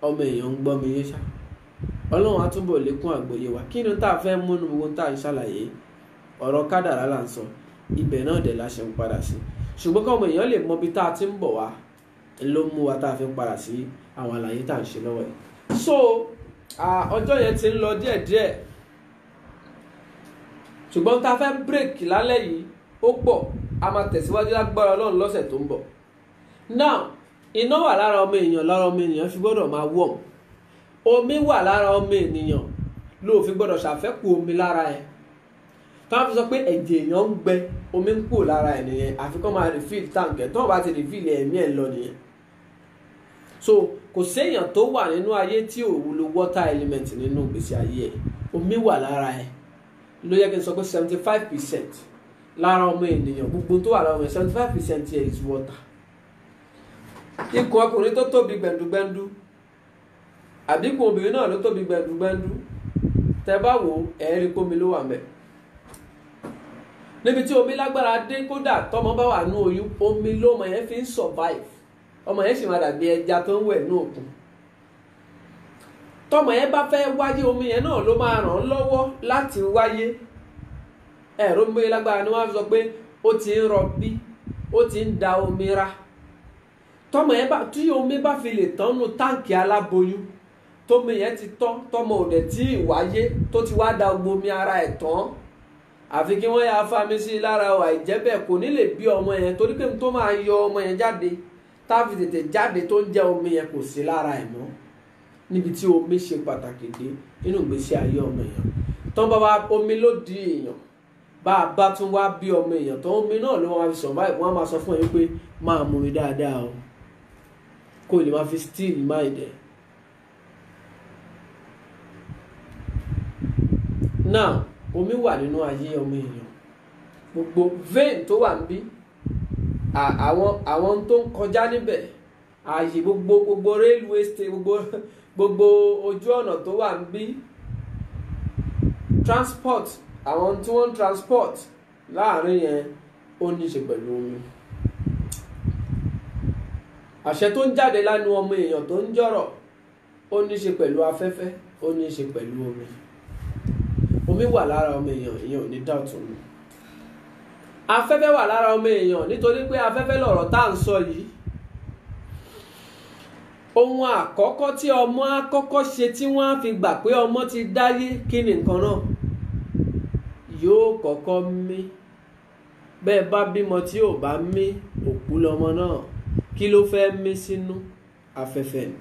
ọmọ èèyàn ń gbọ́ mi yé ṣá. Ọlọ́run á túbọ̀ lékún àgbọ́yé wa. Kí ni tá a fẹ́ múnú gbogbo tá a ń ṣàlàyé? Ọ̀rọ̀ kádàrá là ń sọ. Ibẹ̀ náà dẹ̀ la ṣe ń padà sí. Ṣùgbọ́n káwọn èèyàn lè mọ bí tá a ti ń bọ̀ wá ló mú wa tá a fi ń padà sí àwọn àlàyé tá a ń ṣe lọ́wọ́ yìí. So ọjọ́ yẹn ti ń lọ díẹ̀díẹ̀. Ṣùgbọ́n tá a fẹ́ break lálẹ́ yìí ó pọ̀. A máa tẹ̀síwájú lágbára Ọlọ́run lọ́sẹ̀ tó ń bọ̀. Now, iná wà lára ọmọ ènìyàn fi gbọ́dọ̀ máa warm. Omi wà lára ọmọ ènìyàn ló fi gbọ́dọ̀ ṣàfẹ́kù omi lára ẹ̀. Táwọn fi sọ pé ẹ̀jẹ̀ èèyàn ń gbẹ, omi ń kúrò lára ẹ̀ nìyẹn, àfi kó máa refill tank ẹ̀, tó bá ti refill ẹ̀mí ẹ̀ lọ nìyẹn. So kò séèyàn tó wà nínú ayé tí ò wúlò water element nínú ìgbésí ayé ẹ̀. Omi wà lára ẹ̀. Ló yẹ kí n sọ pé 75% lára ọmọ ènìyàn, gbogbo tó wà lára ọmọ 75% here is water. Ikùn ọkùnrin tó tóbi gbẹ̀ndùgbẹ̀ndù àbí ikùn obìnrin náà ló tóbi gbẹ̀ndùgbẹ̀ndù, tẹ́ bá wò ẹ̀ẹ́rí pómi ló wà ńbẹ̀. Níbi tí omi lágbára dé, kódà tọmọ bá wà nú oyún, omi lọmọ yẹn fi ń survive. Ọmọ yẹn sì máa dàbí ẹja tó ń wẹ̀ ní òkun. Tọmọ yẹn bá fẹ́ wáyé, omi yẹn náà ló máa ràn án lọ́wọ́ láti wáyé. Ẹ̀rọ omi lágbára ni wọ́n á sọ pé ó ti ń rọbí, ó ti ń da omi ra. Tọmọ yẹn tí omi bá fi lè tán nú táǹkì aláboyún, tómi yẹn ti tán, tọmọ ò dẹ̀ tí ì wáyé, tó ti wá da gbogbo omi ara ẹ̀ tán, àfi kí wọ́n ya fámi sí lára ọ̀, àìjẹ́ bẹ́ẹ̀ kò ní lè bí ọmọ yẹn, torí pé tó máa yọ ọmọ yẹn jáde tá fi tètè jáde tó ń jẹ́ omi yẹn kò sí lára ẹ̀ mọ́ níbi tí omi ṣe pàtàkì dé nínú ìgbésí ayé ọmọ èèyàn. tó ń bá wa omi ló di èèyàn bá a bá tún wá bí ọmọ èèyàn tó omi náà ló máa fi survive. wọ́n á máa sọ fún ẹ pé máa mu mi dáadáa o kó lè máa fi still mind ẹ̀. now omi wà nínú ayé ọmọ èèyàn, gbogbo vein tó wà níbí, àwọn tó ń kọjá níbẹ̀, ààyè gbogbo railway station, gbogbo ojú ọ̀nà tó wà níbí, transport, àwọn tí wọ́n ń transport láàrin yẹn ó ní í ṣe pẹ̀lú omi. àṣẹ tó ń jáde lánú ọmọ èèyàn tó ń jọ̀rọ̀ ó ní í ṣe pẹ̀lú afẹ́fẹ́, ó ní í ṣe pẹ̀lú omi. omi wà lára ọmọ èèyàn ò ní doubt mi. afẹ́fẹ́ wà lára ọmọ èèyàn nítorí pé afẹ́fẹ́ lọ̀rọ̀ tá à ń sọ yìí. ohun àkọ́kọ́ tí ọmọ àkọ́kọ́ ṣe tí wọ́n á fi gbà pé ọmọ ti dáyé kí ni nǹkan náà? yóò kọ́kọ́ mí. bẹ́ẹ̀ bá bímọ tí ò bá mí, òkú lọmọ náà. kí ló fẹ́ mí sínú? afẹ́fẹ́ ni.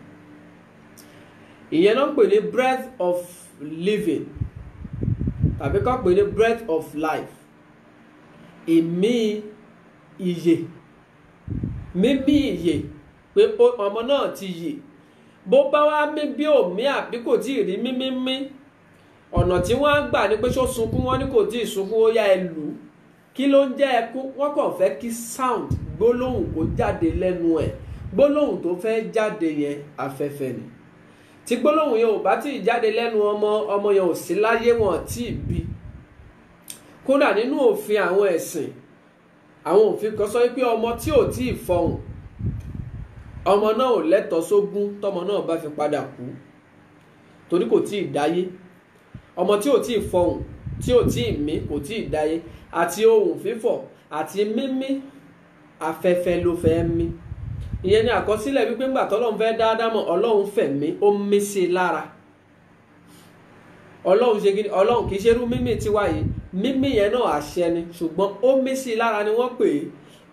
ìyẹn náà ń pè ní breath of living tàbí ká pè ní breath of life. ìmí ìyè, mímí ìyè, pé ọmọ náà ti yè. bó bá wá mí bí òmí àbí kò tí ì rí mímí mí, ọ̀nà tí wọ́n á gbà ní pé ṣó sunkún, wọ́n ní kò tí ì sunkún, ó yá ẹ lù ú. kí ló ń jẹ́ ẹkún? wọ́n kàn fẹ́ kí sound, gbólóhùn kó jáde lẹ́nu ẹ̀. gbólóhùn tó fẹ́ jáde yẹn afẹ́fẹ́ ni. tí gbólóhùn yẹn ò bá tí ì jáde lẹ́nu ọmọ yẹn ò sí láyé, wọn tí ì bí. kódà nínú òfin àwọn ẹ̀sìn, àwọn òfin kan sọ pé ọmọ tí ò tí ì fọhùn, ọmọ náà ò lẹ́tọ̀ọ́ sógún tọmọ náà bá fi padà kú, torí kò tí ì dáyé. ọmọ tí ò tí ì fọhùn, tí ò tí ì mí, kò tí ì dáyé. àti ohùn fífọ̀ àti mímí, afẹ́fẹ́ ló fẹ́ mí. ìyẹn ni àkọsílẹ̀ wípé ńgbà tọ́lọ́run fẹ́ dá Ádámù, Ọlọ́run fẹ̀mí, ó mí sí i lára. Ọlọ́run ṣe kí ni? Ọlọ́run kì í ṣe irú mímí tiwa yìí. mímí yẹn náà àṣẹ ni, ṣùgbọ́n ó mí sí i lára ni wọ́n pè é.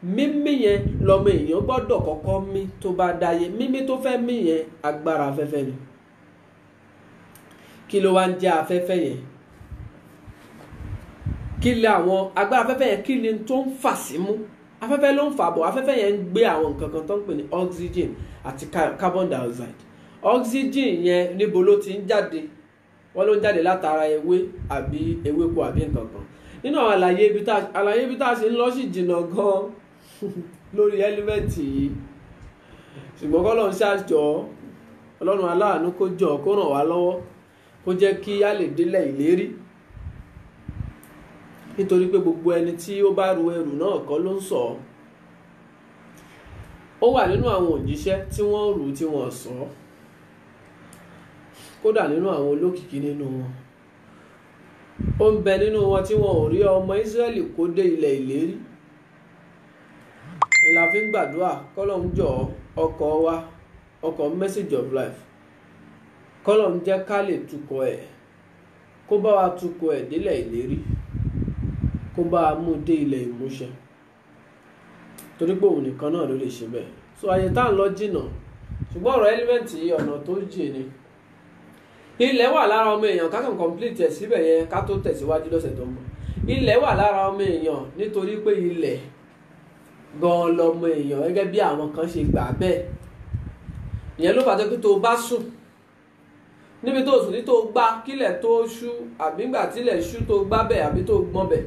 mímí yẹn lọmọ èèyàn gbọ́dọ̀ kọ́kọ́ mí tó bá dáyé. mímí tó fẹ́ mí yẹn agbára afẹ́fẹ́ ni. kí ló wá ń jẹ́ afẹ́fẹ́ yẹn? kí lè àwọn agbára afẹ́fẹ́ yẹn, kí ni tó ń fà sí mú? afẹ́fẹ́ ló ń fà bọ̀. afẹ́fẹ́ yẹn ń gbé àwọn nǹkan kan tó ń pè ní oxygen àti carbon dioxide. oxygen yẹn níbo ló ti ń jáde? wọ́n ló ń jáde látara ewé àbí ewéko àbí nǹkan kan. nínú àwọn àlàyé ibi tá a ṣe ń lọ sí jìnnà gan lórí ẹ́límẹ́ǹtì yìí, ṣùgbọ́n k'Ọlọ́run ṣàjọ, Ọlọ́run aláàánú kó jọ kó ràn wá lọ́wọ́, kó jẹ́ kí a lè délẹ̀ ìlérí. nítorí pé gbogbo ẹni tí ó bá ru ẹrù náà kọ́ ló ń sọ ọ́. ó wà nínú àwọn òjíṣẹ́ tí wọ́n rù tí wọ́n sọ ọ́, kódà nínú àwọn olókìkí nínú wọn. ó ń bẹ nínú wọn tí wọn ò rí ọmọ Ísírẹ́lì kó dé ilẹ̀ ìlérí. ìlà fi ń gbàdúrà k'Ọlọ́run jọ ọkọ̀ wa, ọkọ̀ message of life, k'Ọlọ́run jẹ́ ká lè tukọ̀ ẹ̀, kó bá wa tukọ̀ ẹ̀ délẹ̀ ìlérí, kó bá a mú dé ilẹ̀ ìmúṣẹ, torí pé òun nìkan náà ló lè ṣe bẹ́ẹ̀. so àyè tá à ń lọ jìnnà, ṣùgbọ́n ọ̀rọ̀ ẹ́límẹ́ǹtì yìí ọ̀nà tó jìn ni. ilẹ̀ wà lára ọmọ èèyàn, ká kàn complete ẹ̀ síbẹ̀ yẹn ká tó tẹ̀síwájú lọ́sẹ̀ tó ń bọ̀. ilẹ̀ wà lára ọmọ èèyàn nítorí pé ilẹ̀ gan-an lọmọ èèyàn, gẹ́gẹ́ bí àwọn kan ṣe gbà bẹ́ẹ̀. ìyẹn ló fàtẹ́ pé tó o bá sùn níbi tó sùn ní tó gbá kílẹ̀ tó ṣú, àbí ńgbà tílẹ̀ ṣú tó gbá bẹ̀ àbí tó gbọ́n bẹ̀,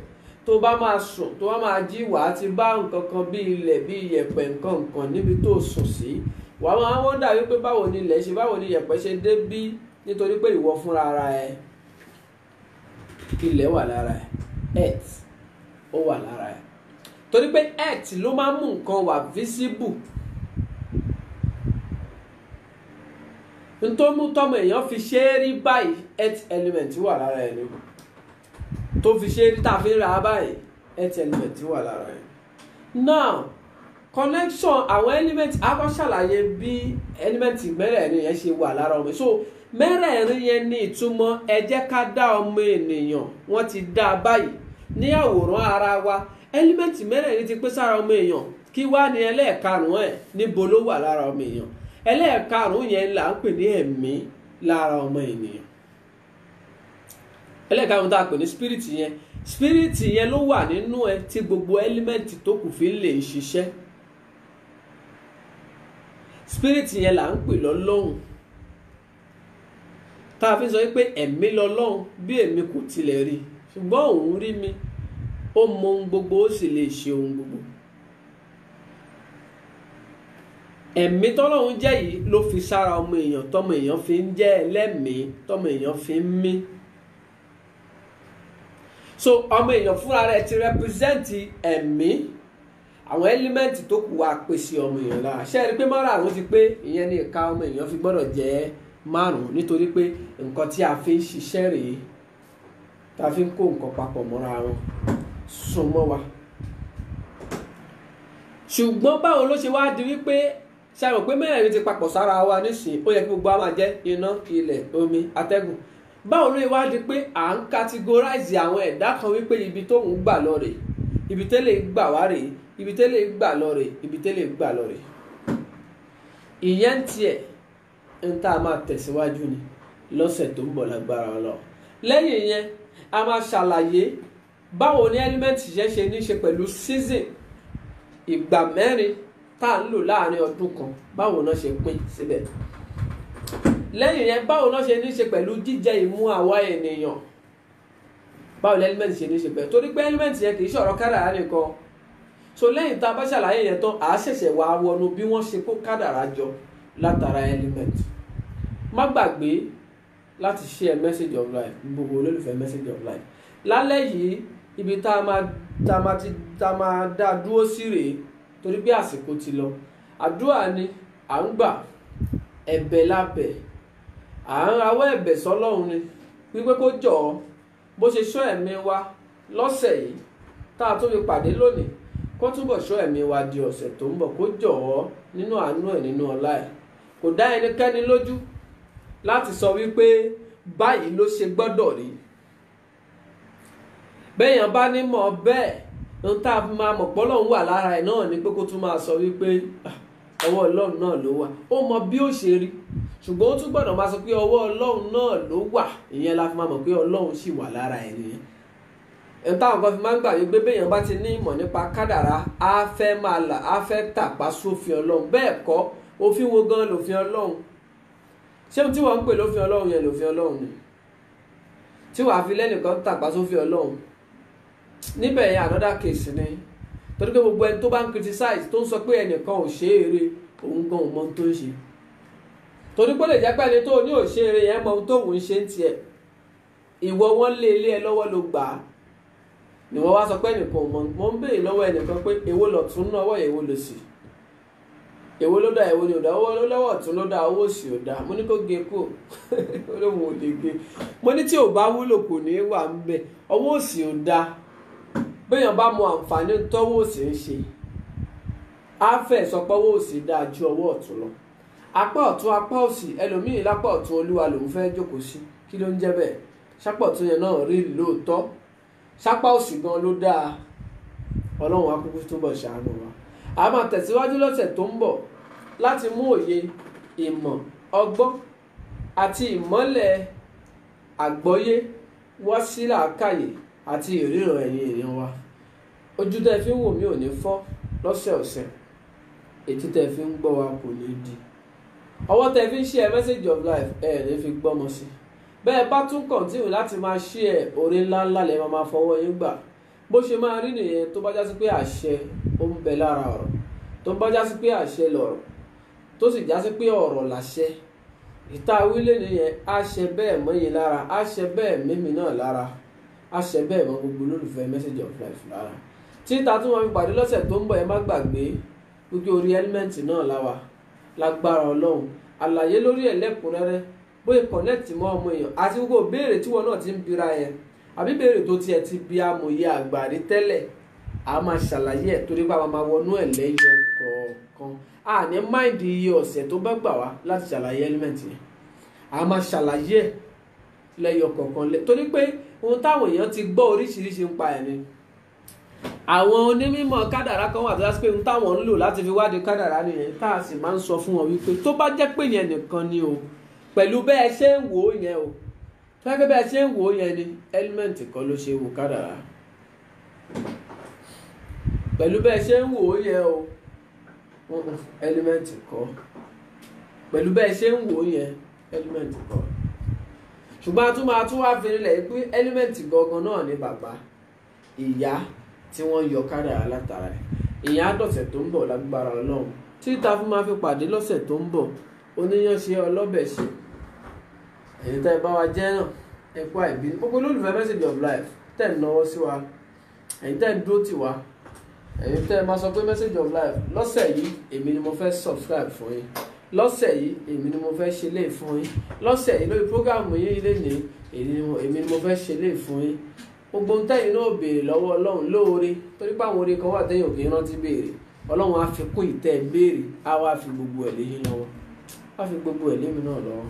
tó bá máa sùn tó bá máa jí, wàá ti bá nǹkan kan bí ilẹ̀ bí iyẹ̀pẹ̀ nǹkan níbi tó sùn sí. wàá máa wọ́n dà wípé báwo ni ilẹ̀ ṣe, báwo ni iyẹ̀pẹ̀ ṣe dé bí, nítorí pé ìwọ fúnra ara ẹ, ilẹ̀ wà lára ẹ, earth ó wà lára ẹ, torí pé earth ló máa mú nǹkan wà visible. nítorí mú tọmọ èèyàn fi ṣe é rí báyìí, earth element wà lára ẹ ni, tó fi ṣe é rí tá a fi ń ra báyìí, earth element wà lára ẹ. now connection àwọn element, a kọ́ ṣàlàyé bí element mẹ́rẹ̀ẹ̀rin yẹn ṣe wà lára ọmọ. so mẹ́rẹ̀ẹ̀rin yẹn ní ìtumọ̀ ẹ jẹ́ ká dá ọmọ ènìyàn, wọ́n ti dá a báyìí ní àwòrán ara wa. element mẹ́rẹ̀ẹ̀rin ti pé sára ọmọ èèyàn. kí wá ní ẹlẹ́ẹ̀karùn-ún ẹ̀ níbo ló wà lára ọmọ èèyàn? Ẹlẹ́ẹ̀karùn-ún yẹn là ń pè ní ẹ̀mí lára ọmọ ènìyàn. Ẹlẹ́ẹ̀karùn-ún tá a pè ní spirit yẹn ló wà nínú ẹ tí gbogbo ẹ́límẹ́ǹtì tó kù fi lè ṣiṣẹ́. Spirit yẹn là ń pè lọ́lọ́hun, tá a fi sọ pé ẹ̀mí lọ́lọ́hun bí èmi kò tilẹ̀ rí, ṣùgbọ́n òun rí mi, ó mọ ohun gbogbo, ó sì lè ṣe ohun gbogbo. Ẹ̀mí tọ́lọ́hun jẹ́ yìí ló fi sára ọmọ èèyàn, tọ́mọ èèyàn fi ń jẹ́ ẹlẹ́mìí, tọ́mọ èèyàn fi ń mí. So ọmọ èèyàn fúnra rẹ̀ ti represent ẹ̀mí, àwọn ẹ́límẹ́ǹtì tó kù wá pèsè ọmọ èèyàn lára. Ṣé ẹ rí pé márùn-ún ti pé? Ìyẹn ní ìka ọmọ èèyàn fi gbọ́dọ̀ jẹ́ márùn-ún, nítorí pé nǹkan tí a fi ń ṣiṣẹ́ rèé, tá a fi ń kó nǹkan papọ̀ mọ́ra wọn sún mọ́ wa. Ṣùgbọ́n báwo ló ṣe wá di wípé ṣe àmọ̀ pé mẹ́rẹ̀ẹ̀rin ti papọ̀ sára wa nísìnyí, ó yẹ kí gbogbo wa máa jẹ́ iná, ilẹ̀, omi, atẹ́gùn. Báwo ló wá di pé à ń categorize àwọn ẹ̀dá kan wípé ibi tóun gbà lọ rèé, ibi tẹ́lẹ̀ gbà wá rèé, ibi tẹ́lẹ̀ gbà lọ rèé, ibi tẹ́lẹ̀ gbà lọ rèé? Ìyẹn tiẹ̀ ń tá a máa tẹ̀síwájú ni lọ́sẹ̀ tó ń bọ̀ lágbára Ọlọ́run. Lẹ́yìn yẹn a máa ṣàlàyé báwo ni ẹ́límẹ́ǹtì yẹn ṣe ní ṣe pẹ̀lú season, ìgbà mẹ́rin tá à ń lò láàrin ọdún kan, báwo náà ṣe pín síbẹ̀. Lẹ́yìn yẹn báwo náà ṣe ní ṣe pẹ̀lú jíjẹ ìmú àwa ènìyàn, báwo ni ẹ́límẹ́ǹtì ṣe ní ṣe pẹ̀lú, torí pé ẹ́límẹ́ǹtì yẹn kì í ṣọ̀rọ̀ kádàrá nìkan. So lẹ́yìn tá a bá ṣàlàyé yẹn tán, à á ṣẹ̀ṣẹ̀ wá wọnú bí wọ́n ṣe kó kádàrá jọ látara ẹ́límẹ́ǹtì. Má gbàgbé láti share message of life, gbogbo olólùfẹ́ message of life. Lálẹ́ yìí ibi tá a máa dá dúró sí rèé, torí pé àsìkò ti lọ. Àdúrà ni à ń gbà, ẹ̀bẹ̀ lábẹ̀, à ń rawọ́ ẹ̀bẹ̀ sọ́lọ́run ni wípé kó jọ̀ọ́ bó ṣe ṣọ́ ẹ̀mí wa lọ́sẹ̀ yìí tá a tó fi pàdé lónìí, kó túbọ̀ ṣọ́ ẹ̀mí wa di ọ̀sẹ̀ tó ń bọ̀, kó jọ̀ọ́ nínú àánú ẹ̀, nínú ọlá ẹ̀. Kò dá ẹnikẹ́ni lójú láti sọ wípé báyìí ló ṣe gbọ́dọ̀ rí. Bẹ́ẹ̀yàn bá ní mọ̀ bẹ́ẹ̀, ohun tá a fi máa mọ̀ pé Ọlọ́run wà lára ẹ̀ náà ni pé kó tún máa sọ wípé ọwọ́ Ọlọ́run náà ló wà. Ó mọ bí ó ṣe rí, ṣùgbọ́n ó tún gbọ́dọ̀ máa sọ pé ọwọ́ Ọlọ́run náà ló wà. Ìyẹn la fi máa mọ̀ pé Ọlọ́run sì wà lára ẹ̀ nìyẹn. Ẹni táwọn kan fi máa ń gbà wípé bẹ́ẹ̀yàn bá ti ní ìmọ̀ nípa kádàrá, á fẹ́ máa là, á fẹ́ tàpá sófin Ọlọ́run. Bẹ́ẹ̀ kọ́, òfin wo gan lòfin Ọlọ́run? Ṣé ohun tí wọ́n ń pè lófin Ọlọ́run yẹn lòfin Ọlọ́run ni? Tí wàá fi lẹ́nìkan tàpá sófin Ọlọ́run, níbẹ̀ yẹn another case ni. Torí pé gbogbo ẹni tó bá ń criticize, tó ń sọ pé ẹnìkan ò ṣe eré, òun gan ò mọ ohun tó ń ṣe. Torí pé lè jẹ́ pé ẹni tó ní ò ṣe eré yẹn mọ ohun tó ń ṣe ń tiẹ̀. Ìwọ wọn lé ilé ẹ lọ́wọ́ ló gbà á, ni wọ́n wá sọ pé ẹnìkan ò mọ. Mo ń béèrè lọ́wọ́ ẹnìkan pé èwo lọ̀tún náà ọwọ́ èwo ló sì, èwo ló dá èwo ni ò dá, owó lọ́wọ́ ọ̀tún ló dá, owó òsì ò dá. Mo ní kó gé kó ó lóun ò lè gé. Mo ní tí ò bá wúlò kò ní wà ń bẹ̀. Ọwọ́ òsì ò dá. Béèyàn bá mọ àǹfààní tọ́wọ́ òsì ń ṣe, á fẹ́ sọ pé ọwọ́ òsì dáa ju ọwọ́ ọ̀tún lọ. Apá ọ̀tún apá òsì, ẹlòmíì lápá ọ̀tún Olúwa lòun fẹ́ jókòó sí. Kí ló ń jẹ́ bẹ́ẹ̀? Sápá ọ̀tún yẹn náà rí lóòótọ́, sápá òsì gan ló dáa. Ọlọ́run á kúkú túbọ̀ ṣàánú wa. A máa tẹ̀síwájú lọ́sẹ̀ tó ń bọ̀ láti mú òye, ìmọ̀, ọgbọ́n àti ìmọ́lẹ̀ àgbọ́yé wá sí làákàyè àti ìríran ẹ̀yin èèyàn wa. Ojú tẹ́ fi ń wò mí ò ní fọ́ lọ́sẹ̀ọ̀sẹ̀, etí tẹ́ fi ń gbọ́ wa kò ní di. Ọwọ́ tẹ́ fi ń share message of life ẹ̀ ní fi gbọ́mọ sí. Bẹ́ẹ̀ bá tún continue láti máa share, oore ńláńlá lẹ́ máa fọwọ́ yín gbà. Bó ṣe máa rí nìyẹn tó bá já sí pé àṣẹ ó ń bẹ lára ọ̀rọ̀, tó bá já sí pé àṣẹ lọ̀rọ̀, tó sì já sí pé ọ̀rọ̀ làṣẹ. Ìta wílé nìyẹn, á ṣe bẹ́ẹ̀ mọ́ yín lára, á ṣe bẹ́ẹ̀ mímí náà lára, á ṣe bẹ́ẹ̀ mọ́ gbogbo olólùfẹ́ message of life lára. Títa tún wọn fi pàdé lọ́sẹ̀ tó ń bọ̀, ẹ má gbàgbé wípé orí ẹ́límẹ́ǹtì náà láwa lágbára Ọlọ́run. Àlàyé lórí ẹ̀ lẹ́kùnrẹ́rẹ́, bóyá connect mọ́ ọmọ èèyàn àti gbogbo béèrè tí wọn náà ti ń bira yẹn, àbí béèrè tó tiẹ̀ ti bí amòye àgbàrí tẹ́lẹ̀, a máa ṣàlàyé ẹ̀ torí pé a máa wọnú ẹ̀ lẹ́yọ kọ̀ọ̀kan. A ní máìndì iye ọ̀sẹ̀ tó bá gbà wá láti ṣàlàyé ẹ́límẹ́ǹtì yẹn, a máa ṣàlàyé ẹ̀ lẹ́yọ kọ̀ọ̀kan torí pé ohun táwọn èèyàn ti gbọ́ oríṣiríṣi ń pa ẹ̀ ni. àwọn onímọ̀ kádàrá kan wà tó yá sí pé ohun táwọn ń lò láti fi wádìí kádàrá nìyẹn, tá a sì máa ń sọ fún wọn wípé tó bá jẹ́ pé yẹn nìkan ni o, pẹ̀lú bẹ́ẹ̀ ṣe ń wò ó yẹn o, tó yẹ pé bẹ́ẹ̀ ṣe ń wò ó yẹn ni ẹ́límẹ̀ǹtì kan ló ṣe wò kádàrá, pẹ̀lú bẹ́ẹ̀ ṣe ń wò ó yẹn o, ẹ́límẹ̀ǹtì kọ́, pẹ̀lú bẹ́ẹ̀ ṣe ń wò ó yẹn ẹ́límẹ̀ǹtì kọ́. Ṣùgbọ́n a tún wá fi rinlẹ̀ pé ẹ́límẹ̀ǹtì gangan náà ni bàbá ìyá tí wọ́n yọ kádàrá látara ẹ̀. Ìyẹn á dọ̀sẹ̀ tó ń bọ̀ lágbára Ọlọ́run, tí ìta fún máa fi pàdé lọ́sẹ̀ tó ń bọ̀. Oníyanṣe ọlọ́bẹ̀ ṣe, ẹ̀yin tẹ́ ẹ bá wa jẹ́ náà ẹ kú àìbínú. Gbogbo olólùfẹ́ Message of Life tẹ́ ẹ náwó sí wa, ẹ̀yin tẹ́ ẹ dúró tì wá, ẹ̀yin tẹ́ ẹ máa sọ pé Message of Life lọ́sẹ̀ yìí èmi ni mo fẹ́ subscribe fún yín, lọ́sẹ̀ yìí èmi ni mo fẹ́ ṣe lè fún yín, lọ́sẹ̀ yìí lórí prógámù yín ilé ní èmi ni mo fẹ́ ṣe lè fún yín. Gbogbo ohun tẹ́yin náà béèrè lọ́wọ́ Ọlọ́run lóore, torí pé àwọn oore kan wà tẹ́yin ò kì í rántí béèrè. Ọlọ́run á fi kún ìtẹ́ béèrè, á wá fi gbogbo ẹ̀ lé yín lọ́wọ́, á fi gbogbo ẹ̀ lé mi náà lọ́wọ́,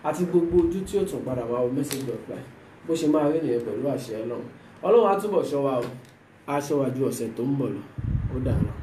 àti gbogbo ojú tí ó tún padà wá o Message of Life bó ṣe máa rí nìyẹn pẹ̀lú àṣẹ Ọlọ́run. Ọlọ́run á túbọ̀ ṣọ́ wa o, á ṣọ́ wa ju ọ̀sẹ̀ tó ń bọ̀ lọ. Ó dàárọ̀.